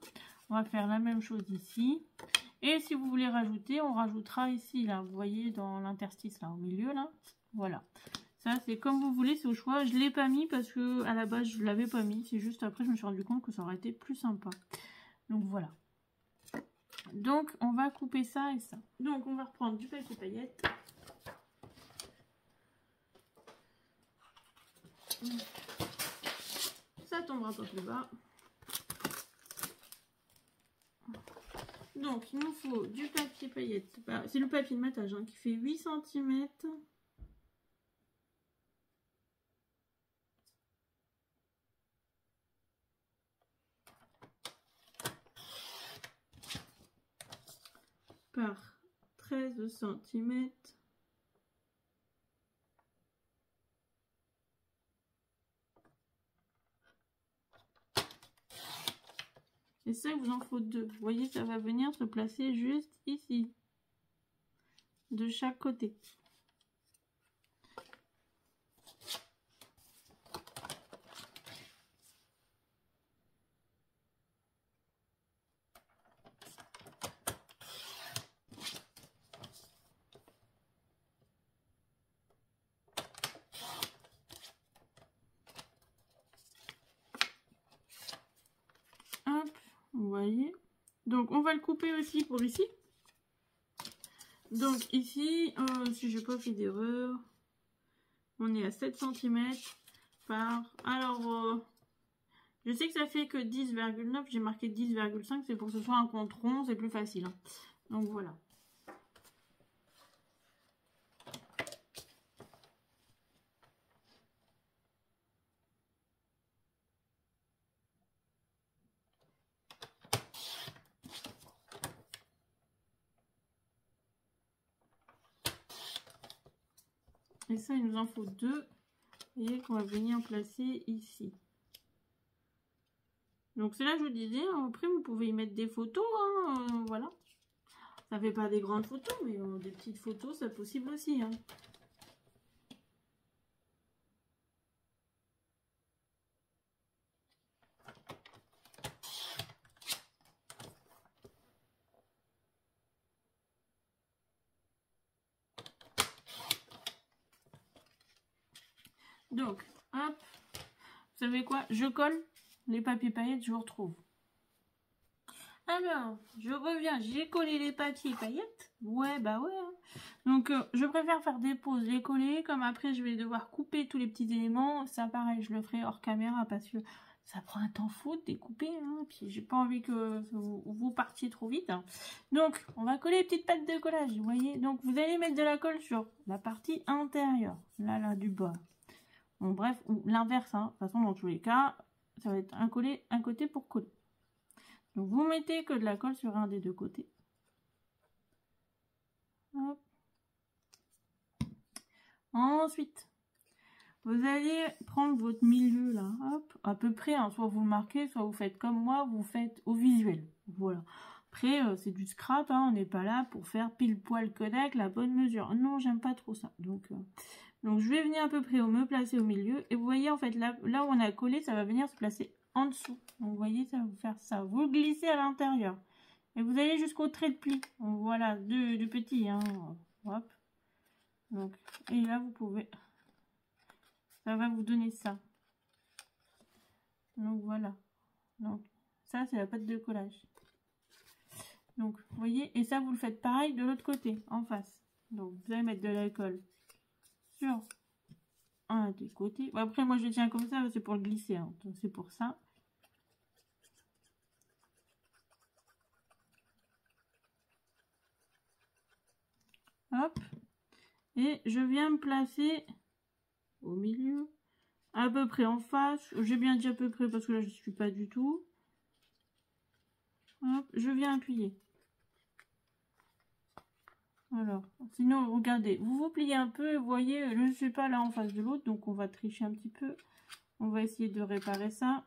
On va faire la même chose ici. Et si vous voulez rajouter, on rajoutera ici, là, vous voyez, dans l'interstice, là, au milieu, là. Voilà. Ça, c'est comme vous voulez, c'est au choix. Je ne l'ai pas mis parce que à la base, je ne l'avais pas mis. C'est juste après, je me suis rendu compte que ça aurait été plus sympa. Donc, voilà. Donc, on va couper ça et ça. Donc, on va reprendre du papier paillettes. Ça tombera pas plus bas. Donc, il nous faut du papier paillettes. C'est le papier de matage hein, qui fait 8 cm. Par 13 cm. Et ça, il vous en faut deux. Vous voyez, ça va venir se placer juste ici. De chaque côté. Hop, vous voyez. Donc, on va le couper aussi pour ici. Donc, ici, si je n'ai pas fait d'erreur, on est à 7 cm par... Alors, je sais que ça fait que 10,9. J'ai marqué 10,5. C'est pour que ce soit un compte rond. C'est plus facile. Hein. Donc, voilà. Et ça, il nous en faut deux. Vous voyez qu'on va venir placer ici. Donc c'est là que je vous disais, après vous pouvez y mettre des photos, hein, voilà. Ça fait pas des grandes photos, mais des petites photos, c'est possible aussi. Hein. Donc, hop, vous savez quoi? Je colle les papiers paillettes, je vous retrouve. Alors, je reviens, j'ai collé les papiers paillettes. Ouais, bah ouais. Hein. Donc, je préfère faire des pauses, les coller, comme après je vais devoir couper tous les petits éléments. Ça, pareil, je le ferai hors caméra parce que ça prend un temps fou de découper. Hein, puis, j'ai pas envie que vous partiez trop vite. Hein. Donc, on va coller les petites pattes de collage, vous voyez. Donc, vous allez mettre de la colle sur la partie intérieure, là, du bas. Bon, bref, ou l'inverse, hein. De toute façon, dans tous les cas, ça va être un côté pour coller. Donc, vous mettez que de la colle sur un des deux côtés. Hop. Ensuite, vous allez prendre votre milieu, là, hop, à peu près, hein, soit vous le marquez, soit vous faites comme moi, vous faites au visuel. Voilà. Après, c'est du scrap, hein, on n'est pas là pour faire pile poil Kodak, la bonne mesure. Non, j'aime pas trop ça. Donc, je vais venir à peu près me placer au milieu. Et vous voyez, en fait, là où on a collé, ça va venir se placer en dessous. Donc, vous voyez, ça va vous faire ça. Vous le glissez à l'intérieur. Et vous allez jusqu'au trait de pli. Donc, voilà, du petit. Hein. Hop. Donc, et là, vous pouvez... Ça va vous donner ça. Donc, voilà. Donc, ça, c'est la pâte de collage. Donc, vous voyez, et ça, vous le faites pareil de l'autre côté, en face. Donc, vous allez mettre de la colle sur un des côtés. Bon, après, moi, je tiens comme ça, c'est pour le glisser. Hein. Donc, c'est pour ça. Hop. Et je viens me placer au milieu, à peu près en face. J'ai bien dit à peu près parce que là, je ne suis pas du tout. Hop, je viens appuyer. Alors, sinon, regardez, vous vous pliez un peu, vous voyez, je ne suis pas là en face de l'autre, donc on va tricher un petit peu. On va essayer de réparer ça.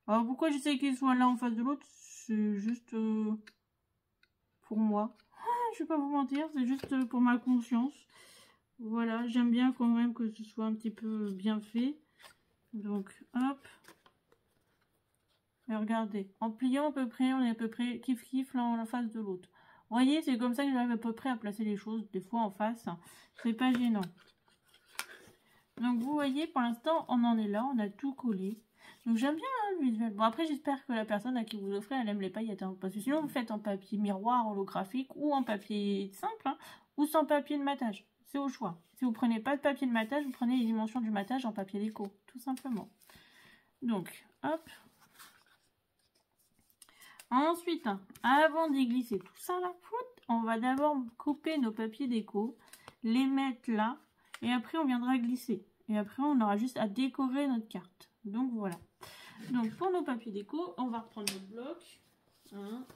Alors, pourquoi j'essaie qu'il soit là en face de l'autre? C'est juste pour moi. Je vais pas vous mentir, c'est juste pour ma conscience. Voilà, j'aime bien quand même que ce soit un petit peu bien fait. Donc, hop. Et regardez, en pliant à peu près, on est à peu près kiff-kiff là en face de l'autre. Vous voyez, c'est comme ça que j'arrive à peu près à placer les choses, des fois en face. C'est pas gênant. Donc, vous voyez, pour l'instant, on en est là, on a tout collé. Donc, j'aime bien hein, le visuel. Bon, après, j'espère que la personne à qui vous offrez, elle aime les paillettes. Hein, parce que sinon, vous faites en papier miroir holographique ou en papier simple, hein, ou sans papier de matage. C'est au choix. Si vous prenez pas de papier de matage, vous prenez les dimensions du matage en papier déco, tout simplement. Donc, hop. Ensuite, avant d'y glisser tout ça là, on va d'abord couper nos papiers déco, les mettre là, et après on viendra glisser. Et après on aura juste à décorer notre carte. Donc voilà. Donc pour nos papiers déco, on va reprendre notre bloc. Hein,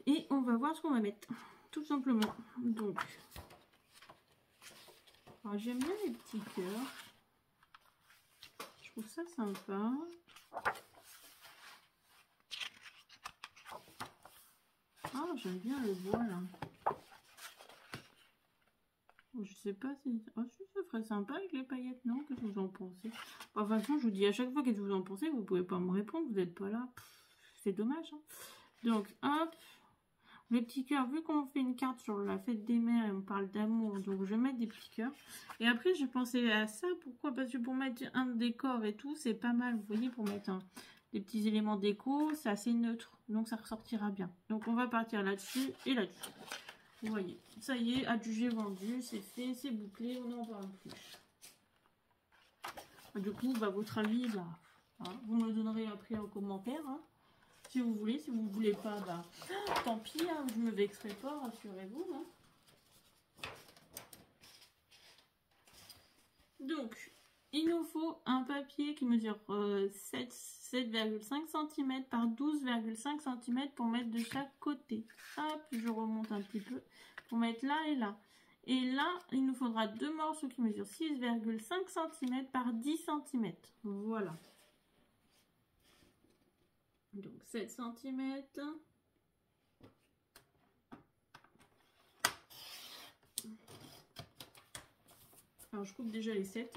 et on va voir ce qu'on va mettre. Tout simplement. Donc, j'aime bien les petits cœurs. Je trouve ça sympa. Ah, j'aime bien le bois là. Je sais pas si... Oh, si ça ferait sympa avec les paillettes, non? Qu'est-ce que vous en pensez? Bon, de toute façon, je vous dis à chaque fois qu'est-ce que vous en pensez, vous pouvez pas me répondre, vous n'êtes pas là. C'est dommage. Hein. Donc, hop. Les petits cœurs, vu qu'on fait une carte sur la fête des mères et on parle d'amour, donc je vais mettre des petits cœurs. Et après, j'ai pensé à ça. Pourquoi? Parce que pour mettre un décor et tout, c'est pas mal. Vous voyez, pour mettre des petits éléments déco, c'est assez neutre. Donc, ça ressortira bien. Donc, on va partir là-dessus et là-dessus. Vous voyez, ça y est, adjugé, vendu, c'est fait, c'est bouclé, on n'en parle plus. Du coup, bah, votre avis, bah, hein, vous me le donnerez après en commentaire. Hein, si vous voulez, si vous ne voulez pas, bah, tant pis, hein, je ne me vexerai pas, rassurez-vous. Hein. Donc, il nous faut un papier qui mesure 7,5 cm par 12,5 cm pour mettre de chaque côté. Hop, je remonte un petit peu pour mettre là et là. Et là, il nous faudra 2 morceaux qui mesurent 6,5 cm par 10 cm. Voilà. Donc 7 cm. Alors je coupe déjà les 7.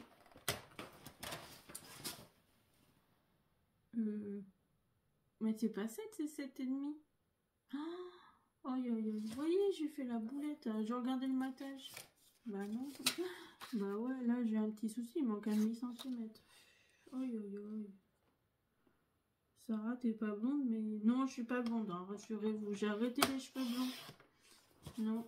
Mais c'est pas 7, c'est 7,5. Oh, aïe, aïe, aïe. Vous voyez, j'ai fait la boulette. J'ai regardé le matage. Bah non. Bah ouais, là j'ai un petit souci. Il manque un demi-cm. Aïe, aïe, aïe. Sarah, t'es pas blonde, mais... Non, je suis pas blonde, hein, rassurez-vous. J'ai arrêté les cheveux blonds. Non.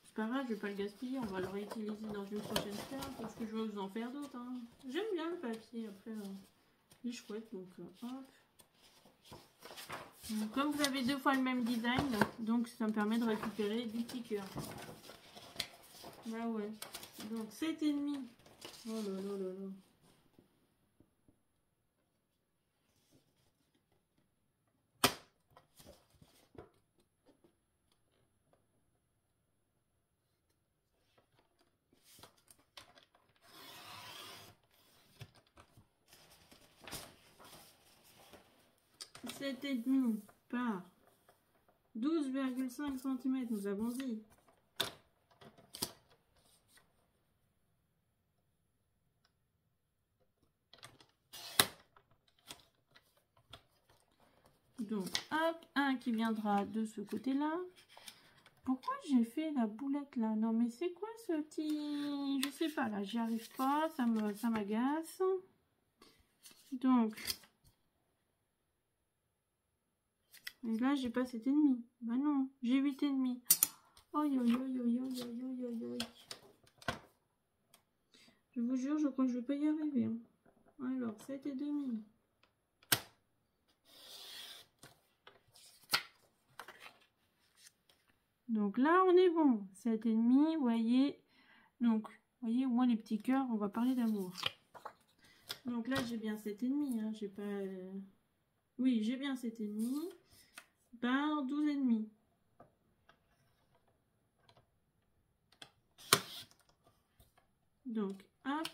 C'est pas grave, je vais pas le gaspiller. On va le réutiliser dans une prochaine faire. Parce que je vais vous en faire d'autres. Hein. J'aime bien le papier. Après, il est chouette. Donc, hop. Donc, comme vous avez 2 fois le même design, donc ça me permet de récupérer du petit cœur. Bah ouais. Donc 7,5. Oh là là là là. C'est 7,5 par 12,5 cm, nous avons dit. Donc, hop, un qui viendra de ce côté-là. Pourquoi j'ai fait la boulette là? Non, mais c'est quoi ce petit... Je sais pas, là, j'y arrive pas, ça m'agace. Donc... Et là, j'ai pas 7,5. Bah non, j'ai 8,5. Aïe, aïe, aïe, aïe, aïe, aïe, aïe, aïe. Je vous jure, je crois que je vais pas y arriver. Hein. Alors, 7,5. Donc là, on est bon. 7,5, vous voyez. Donc, vous voyez, au moins les petits cœurs, on va parler d'amour. Donc là, j'ai bien 7,5. Hein, j'ai pas... Oui, j'ai bien 7,5 par 12,5. Donc, hop.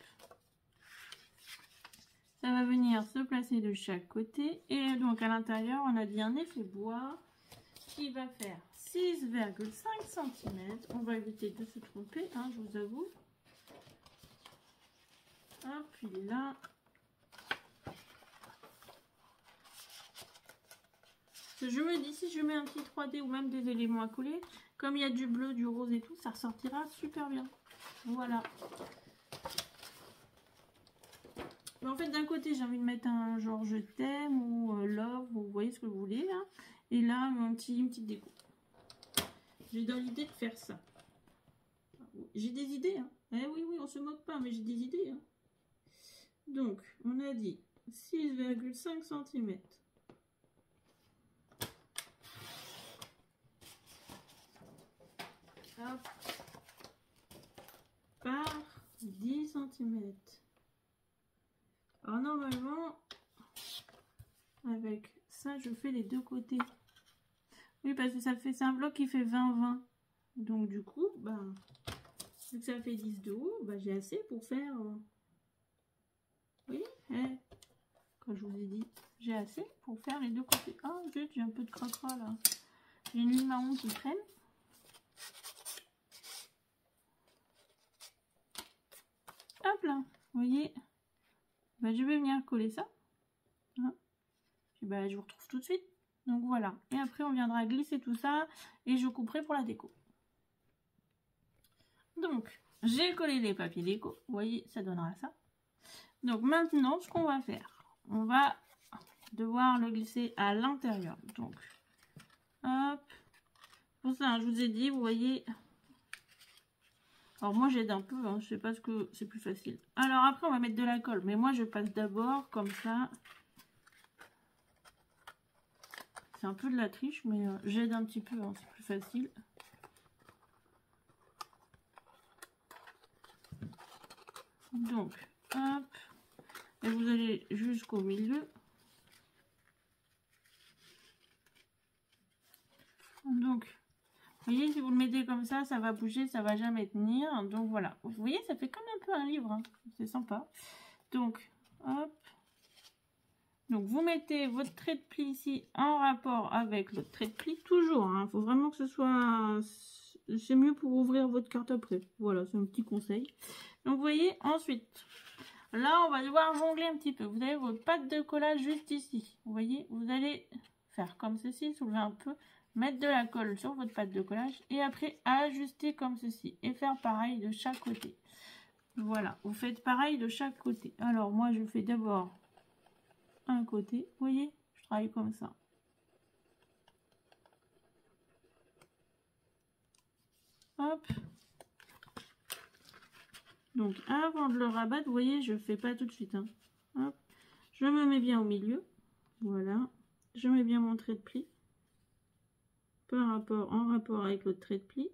Ça va venir se placer de chaque côté. Et donc, à l'intérieur, on a dit un effet bois qui va faire 6,5 cm. On va éviter de se tromper, hein, je vous avoue. Hop, puis là. Je me dis, si je mets un petit 3D ou même des éléments à coller, comme il y a du bleu, du rose et tout, ça ressortira super bien. Voilà. Mais en fait, d'un côté, j'ai envie de mettre un genre je t'aime ou love, vous voyez ce que vous voulez là. Et là, une petite déco. J'ai dans l'idée de faire ça. J'ai des idées, hein. Eh oui, oui, on se moque pas, mais j'ai des idées. Hein. Donc, on a dit 6,5 cm. Hop. Par 10 cm. Alors, normalement, avec ça, je fais les deux côtés. Oui, parce que ça fait, c'est un bloc qui fait 20-20. Donc, du coup, ben, vu que ça fait 10 de haut, ben, j'ai assez pour faire... Oui, quand je vous ai dit, j'ai assez pour faire les deux côtés. Ah, zut, j'ai un peu de cracra là. J'ai une ligne marron qui traîne. Hop là, vous voyez. Ben, je vais venir coller ça. Hein. Et ben, je vous retrouve tout de suite. Donc voilà. Et après, on viendra glisser tout ça et je couperai pour la déco. Donc, j'ai collé les papiers déco. Vous voyez, ça donnera ça. Donc maintenant, ce qu'on va faire, on va devoir le glisser à l'intérieur. Donc, hop. Pour ça, je vous ai dit, vous voyez. Alors moi, j'aide un peu, hein, je sais pas ce que c'est plus facile. Alors après, on va mettre de la colle. Mais moi, je passe d'abord comme ça. C'est un peu de la triche, mais j'aide un petit peu, hein, c'est plus facile. Donc, hop. Et vous allez jusqu'au milieu. Donc, Vous voyez, si vous le mettez comme ça va bouger, ça va jamais tenir. Donc voilà. Vous voyez, ça fait comme un peu un livre. Hein. C'est sympa. Donc, hop. Donc vous mettez votre trait de pli ici en rapport avec l'autre trait de pli. Toujours, il faut vraiment que ce soit... C'est mieux pour ouvrir votre carte après. Voilà, c'est un petit conseil. Donc vous voyez, ensuite, là on va devoir jongler un petit peu. Vous avez votre pâte de collage juste ici. Vous voyez, vous allez faire comme ceci, soulever un peu, mettre de la colle sur votre pâte de collage et après ajuster comme ceci. Et faire pareil de chaque côté. Voilà, vous faites pareil de chaque côté. Alors moi je fais d'abord... un côté, vous voyez, je travaille comme ça. Hop. Donc avant de le rabattre, vous voyez, je fais pas tout de suite. Hein. Hop. Je me mets bien au milieu. Voilà. Je mets bien mon trait de pli. En rapport avec l'autre trait de pli.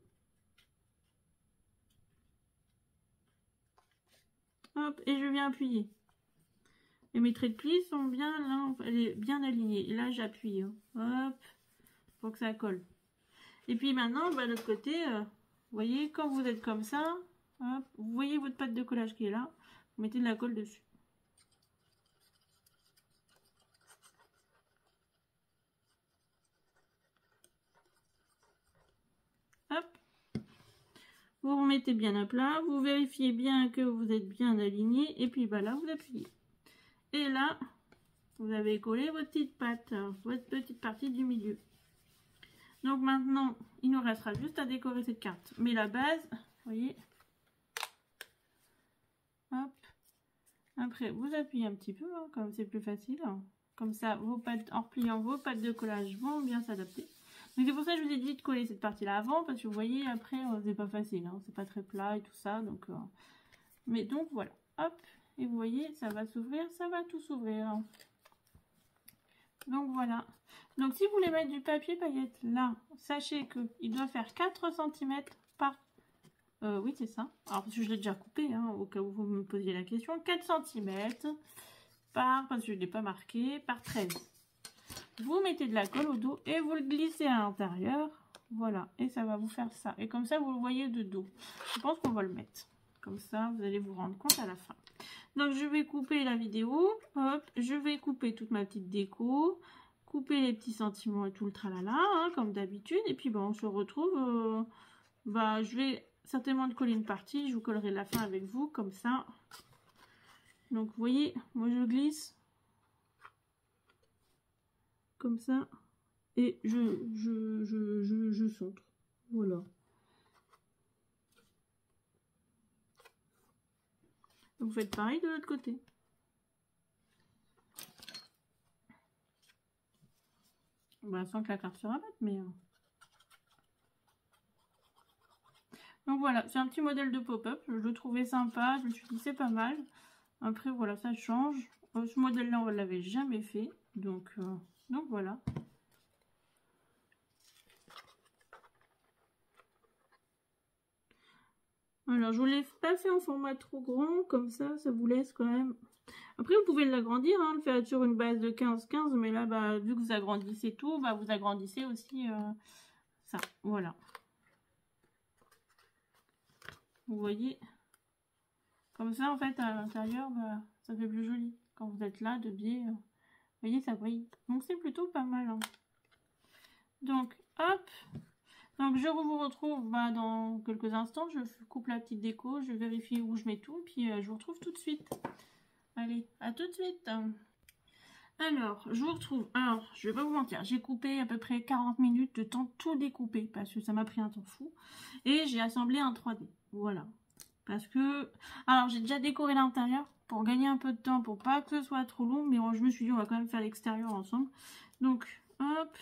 Hop. Et je viens appuyer. Et mes traits de pli sont bien là, elle est bien alignée. Et là, j'appuie. Hein. Hop. Pour que ça colle. Et puis maintenant, bah, l'autre côté, vous voyez, quand vous êtes comme ça, hop, vous voyez votre pâte de collage qui est là, vous mettez de la colle dessus. Hop. Vous remettez bien à plat, vous vérifiez bien que vous êtes bien aligné, et puis bah là, vous appuyez. Et là, vous avez collé votre petite pâte, votre petite partie du milieu. Donc maintenant, il nous restera juste à décorer cette carte. Mais la base, vous voyez, hop. Après, vous appuyez un petit peu, hein, comme c'est plus facile. Hein. Comme ça, vos pattes, en repliant vos pattes de collage vont bien s'adapter. Donc c'est pour ça que je vous ai dit de coller cette partie-là avant, parce que vous voyez, après, c'est pas facile. Hein, c'est pas très plat et tout ça. Donc, mais donc voilà, hop. Et vous voyez, ça va s'ouvrir, ça va tout s'ouvrir. Hein. Donc voilà. Donc si vous voulez mettre du papier paillette là, sachez qu'il doit faire 4 cm par... oui, c'est ça. Alors, parce que je l'ai déjà coupé, hein, au cas où vous me posiez la question. 4 cm par, parce que je ne l'ai pas marqué, par 13. Vous mettez de la colle au dos et vous le glissez à l'intérieur. Voilà, et ça va vous faire ça. Et comme ça, vous le voyez de dos. Je pense qu'on va le mettre. Comme ça, vous allez vous rendre compte à la fin. Donc, je vais couper la vidéo. Hop, je vais couper toute ma petite déco. Couper les petits sentiments et tout le tralala, hein, comme d'habitude. Et puis, on se retrouve... je vais certainement coller une partie. Je vous collerai la fin avec vous, comme ça. Donc, vous voyez, moi, je glisse. Comme ça. Et je centre. Voilà. Vous faites pareil de l'autre côté. Sans que la carte se rabatte, mais... Donc voilà, c'est un petit modèle de pop-up. Je le trouvais sympa. Je me suis dit, c'est pas mal. Après, voilà, ça change. Ce modèle-là, on ne l'avait jamais fait. Donc voilà. Alors, je vous l'ai pas fait en format trop grand. Comme ça vous laisse quand même... Après, vous pouvez l'agrandir, hein, le faire sur une base de 15-15. Mais là, vu que vous agrandissez tout, vous agrandissez aussi ça. Voilà. Vous voyez, comme ça, en fait, à l'intérieur, ça fait plus joli. Quand vous êtes là, de biais, vous voyez, ça brille. Donc, c'est plutôt pas mal. Hein. Donc, hop. Donc, je vous retrouve dans quelques instants. Je coupe la petite déco, je vérifie où je mets tout. Puis, je vous retrouve tout de suite. Allez, à tout de suite. Alors, je vous retrouve. Alors, je vais pas vous mentir, j'ai coupé à peu près 40 minutes de temps tout découper parce que ça m'a pris un temps fou. Et j'ai assemblé un 3D. Voilà. Parce que... Alors, j'ai déjà décoré l'intérieur pour gagner un peu de temps, pour pas que ce soit trop long. Mais bon, je me suis dit, on va quand même faire l'extérieur ensemble. Donc, hop.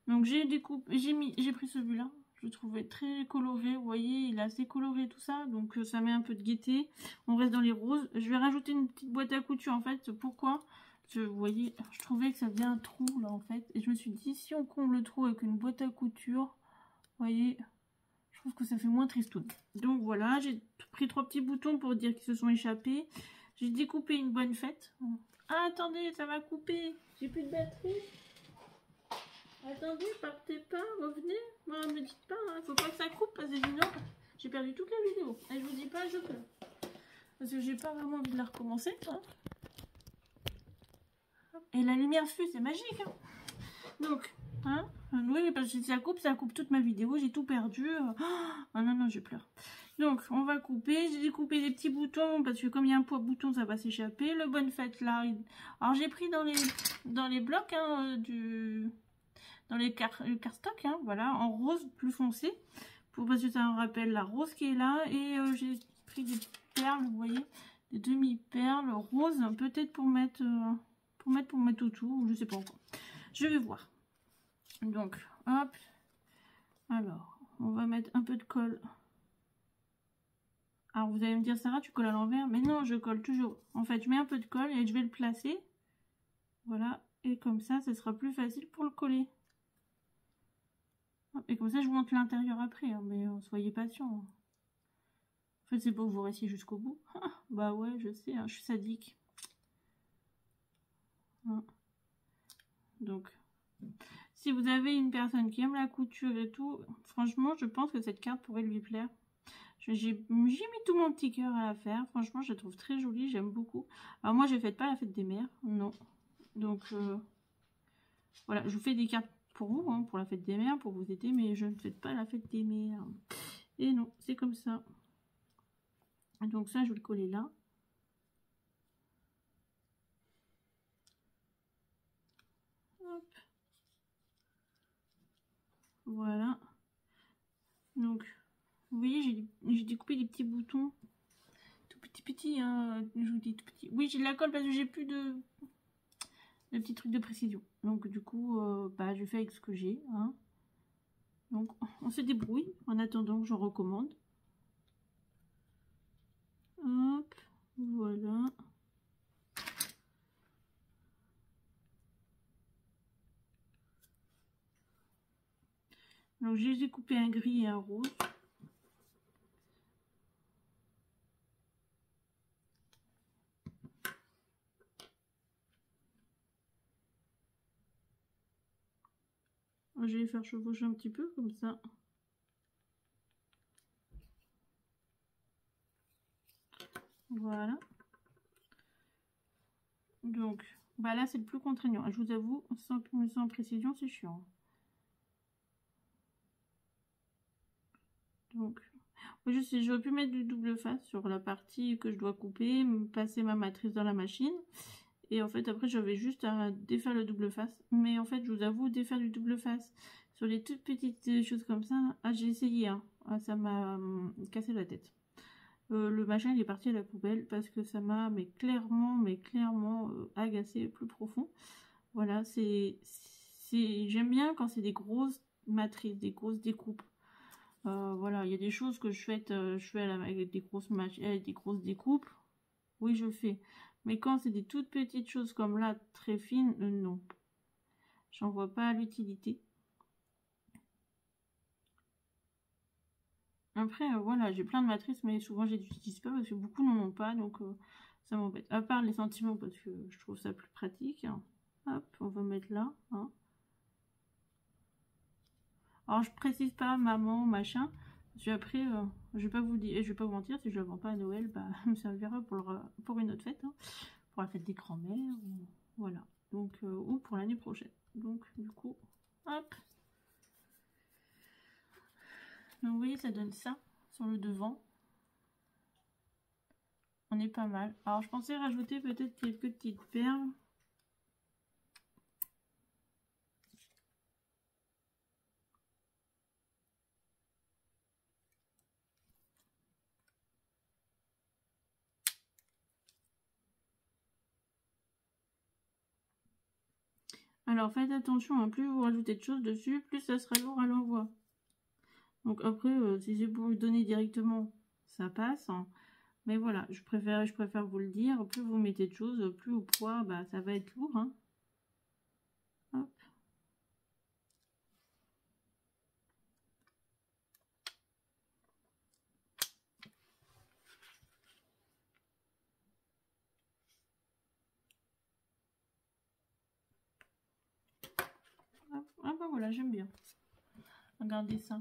Donc, j'ai pris celui-là. Je le trouvais très coloré. Vous voyez, il est assez coloré tout ça. Donc, ça met un peu de gaieté. On reste dans les roses. Je vais rajouter une petite boîte à couture, en fait. Pourquoi ? Vous voyez, je trouvais que ça faisait un trou, là, en fait. Et je me suis dit, si on comble le trou avec une boîte à couture, vous voyez, je trouve que ça fait moins tristoun. Donc, voilà, j'ai pris 3 petits boutons pour dire qu'ils se sont échappés. J'ai découpé une bonne fête. Ah, attendez, ça va couper. J'ai plus de batterie. Attendez, partez pas, revenez. Non, me dites pas, hein. Faut pas que ça coupe parce que sinon j'ai perdu toute la vidéo. Et je vous dis pas, je pleure. Parce que j'ai pas vraiment envie de la recommencer. Hein. Et la lumière fuse, c'est magique. Hein. Donc, hein, oui, parce que si ça coupe toute ma vidéo. J'ai tout perdu. Oh, non, non, je pleure. Donc, on va couper. J'ai découpé des petits boutons parce que comme il y a un poids bouton, ça va s'échapper. Le bonne fête là. Alors, j'ai pris dans les blocs hein, dans les cardstock, hein, voilà, en rose plus foncé. Parce que ça me rappelle la rose qui est là. Et j'ai pris des perles, vous voyez, des demi-perles roses, peut-être pour mettre autour, je sais pas encore. Je vais voir. Donc, hop. Alors, on va mettre un peu de colle. Alors, vous allez me dire, Sarah, tu colles à l'envers. Mais non, je colle toujours. En fait, je mets un peu de colle et je vais le placer. Voilà. Et comme ça, ce sera plus facile pour le coller. Et comme ça, je vous montre l'intérieur après. Hein, mais soyez patient. En fait, c'est pour que vous restiez jusqu'au bout. Bah ouais, je sais, hein, je suis sadique. Hein. Donc, si vous avez une personne qui aime la couture et tout, franchement, je pense que cette carte pourrait lui plaire. J'ai mis tout mon petit cœur à la faire. Franchement, je la trouve très jolie, j'aime beaucoup. Alors moi, je ne fais pas la fête des mères, non. Donc, voilà, je vous fais des cartes pour vous, hein, pour la fête des mères, pour vous aider, mais je ne fais pas la fête des mères. Et non, c'est comme ça. Donc ça, je vais le coller là. Hop. Voilà. Donc, vous voyez, j'ai découpé des petits boutons. Tout petit, hein. Je vous dis tout petit. Oui, j'ai de la colle parce que j'ai plus de petits trucs de précision. Donc, du coup, bah, je fais avec ce que j'ai. Hein. Donc, on se débrouille en attendant que j'en recommande. Hop, voilà. Donc, j'ai découpé un gris et un rose. Je vais les faire chevaucher un petit peu comme ça. Voilà. Donc, bah là, c'est le plus contraignant. Je vous avoue, sans précision, c'est chiant. Donc, je sais, j'aurais pu mettre du double face sur la partie que je dois couper, passer ma matrice dans la machine. Et en fait, après, j'avais juste à défaire le double face. Mais en fait, je vous avoue, défaire du double face sur les toutes petites choses comme ça, j'ai essayé. Hein. Ça m'a cassé la tête. Le machin, il est parti à la poubelle parce que ça m'a, clairement agacé plus profond. Voilà, j'aime bien quand c'est des grosses matrices, des grosses découpes. Voilà, il y a des choses que je fais avec des grosses découpes. Oui, je fais. Mais quand c'est des toutes petites choses comme là, très fines, non. J'en vois pas l'utilité. Après, voilà, j'ai plein de matrices, mais souvent je les utilise pas parce que beaucoup n'en ont pas, donc ça m'embête. À part les sentiments, parce que je trouve ça plus pratique. Hein. Hop, on va mettre là. Hein. Alors, je précise pas maman, machin. Parce que après, je vais pas vous dire, je vais pas vous mentir, si je la vends pas à Noël, bah, ça servira pour une autre fête. Hein. Pour la fête des grands-mères, voilà. Donc, ou pour l'année prochaine. Donc, du coup, hop. Donc, vous voyez, ça donne ça sur le devant. On est pas mal. Alors, je pensais rajouter peut-être quelques petites perles. Alors, faites attention, hein, plus vous rajoutez de choses dessus, plus ça sera lourd à l'envoi. Donc, après, si c'est pour vous donner directement, ça passe. Hein. Mais voilà, je préfère vous le dire. Plus vous mettez de choses, plus au poids, bah, ça va être lourd. Hein. Hop. Ah bah ça, j'aime bien. Regardez ça.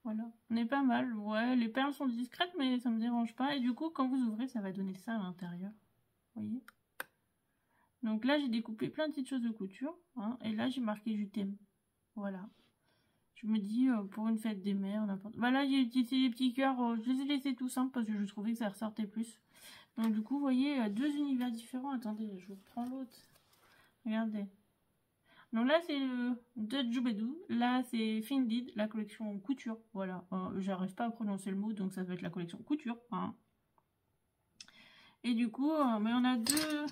Voilà, on est pas mal. Ouais, les perles sont discrètes, mais ça me dérange pas. Et du coup, quand vous ouvrez, ça va donner ça à l'intérieur. Vous voyez? Donc là, j'ai découpé plein de petites choses de couture. Hein, et là, j'ai marqué je t'aime. Voilà. Je me dis, pour une fête des mères, n'importe. Bah là, j'ai utilisé les petits cœurs. Je les ai laissés tout simples parce que je trouvais que ça ressortait plus. Donc du coup, vous voyez, deux univers différents. Attendez, je vous reprends l'autre. Regardez. Donc là, c'est de Joubedou. Là, c'est Findid, la collection couture. Voilà. J'arrive pas à prononcer le mot, donc ça va être la collection couture. Hein. Et du coup, mais on a deux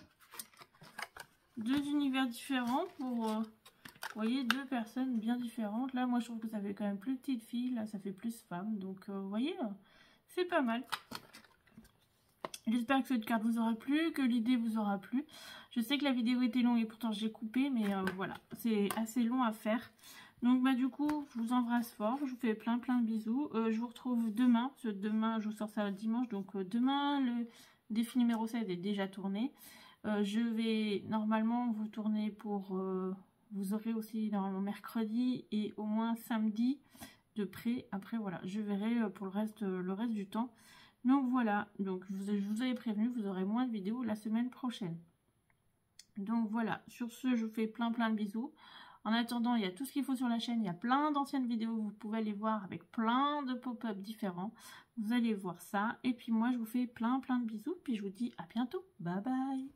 univers différents pour, vous voyez, deux personnes bien différentes. Là, moi, je trouve que ça fait quand même plus petite fille. Là, ça fait plus femme. Donc, vous voyez, c'est pas mal. J'espère que cette carte vous aura plu, que l'idée vous aura plu. Je sais que la vidéo était longue et pourtant j'ai coupé, mais voilà, c'est assez long à faire. Donc bah du coup, je vous embrasse fort, je vous fais plein de bisous. Je vous retrouve demain, parce que demain je vous sors ça dimanche, donc demain le défi numéro 7 est déjà tourné. Je vais normalement vous tourner pour... vous aurez aussi normalement mercredi et au moins samedi de près. Après voilà, je verrai pour le reste du temps. Donc voilà, donc je vous avais prévenu, vous aurez moins de vidéos la semaine prochaine. Donc voilà, sur ce, je vous fais plein de bisous. En attendant, il y a tout ce qu'il faut sur la chaîne, il y a plein d'anciennes vidéos, vous pouvez aller voir avec plein de pop-up différents. Vous allez voir ça. Et puis moi, je vous fais plein de bisous, puis je vous dis à bientôt. Bye bye.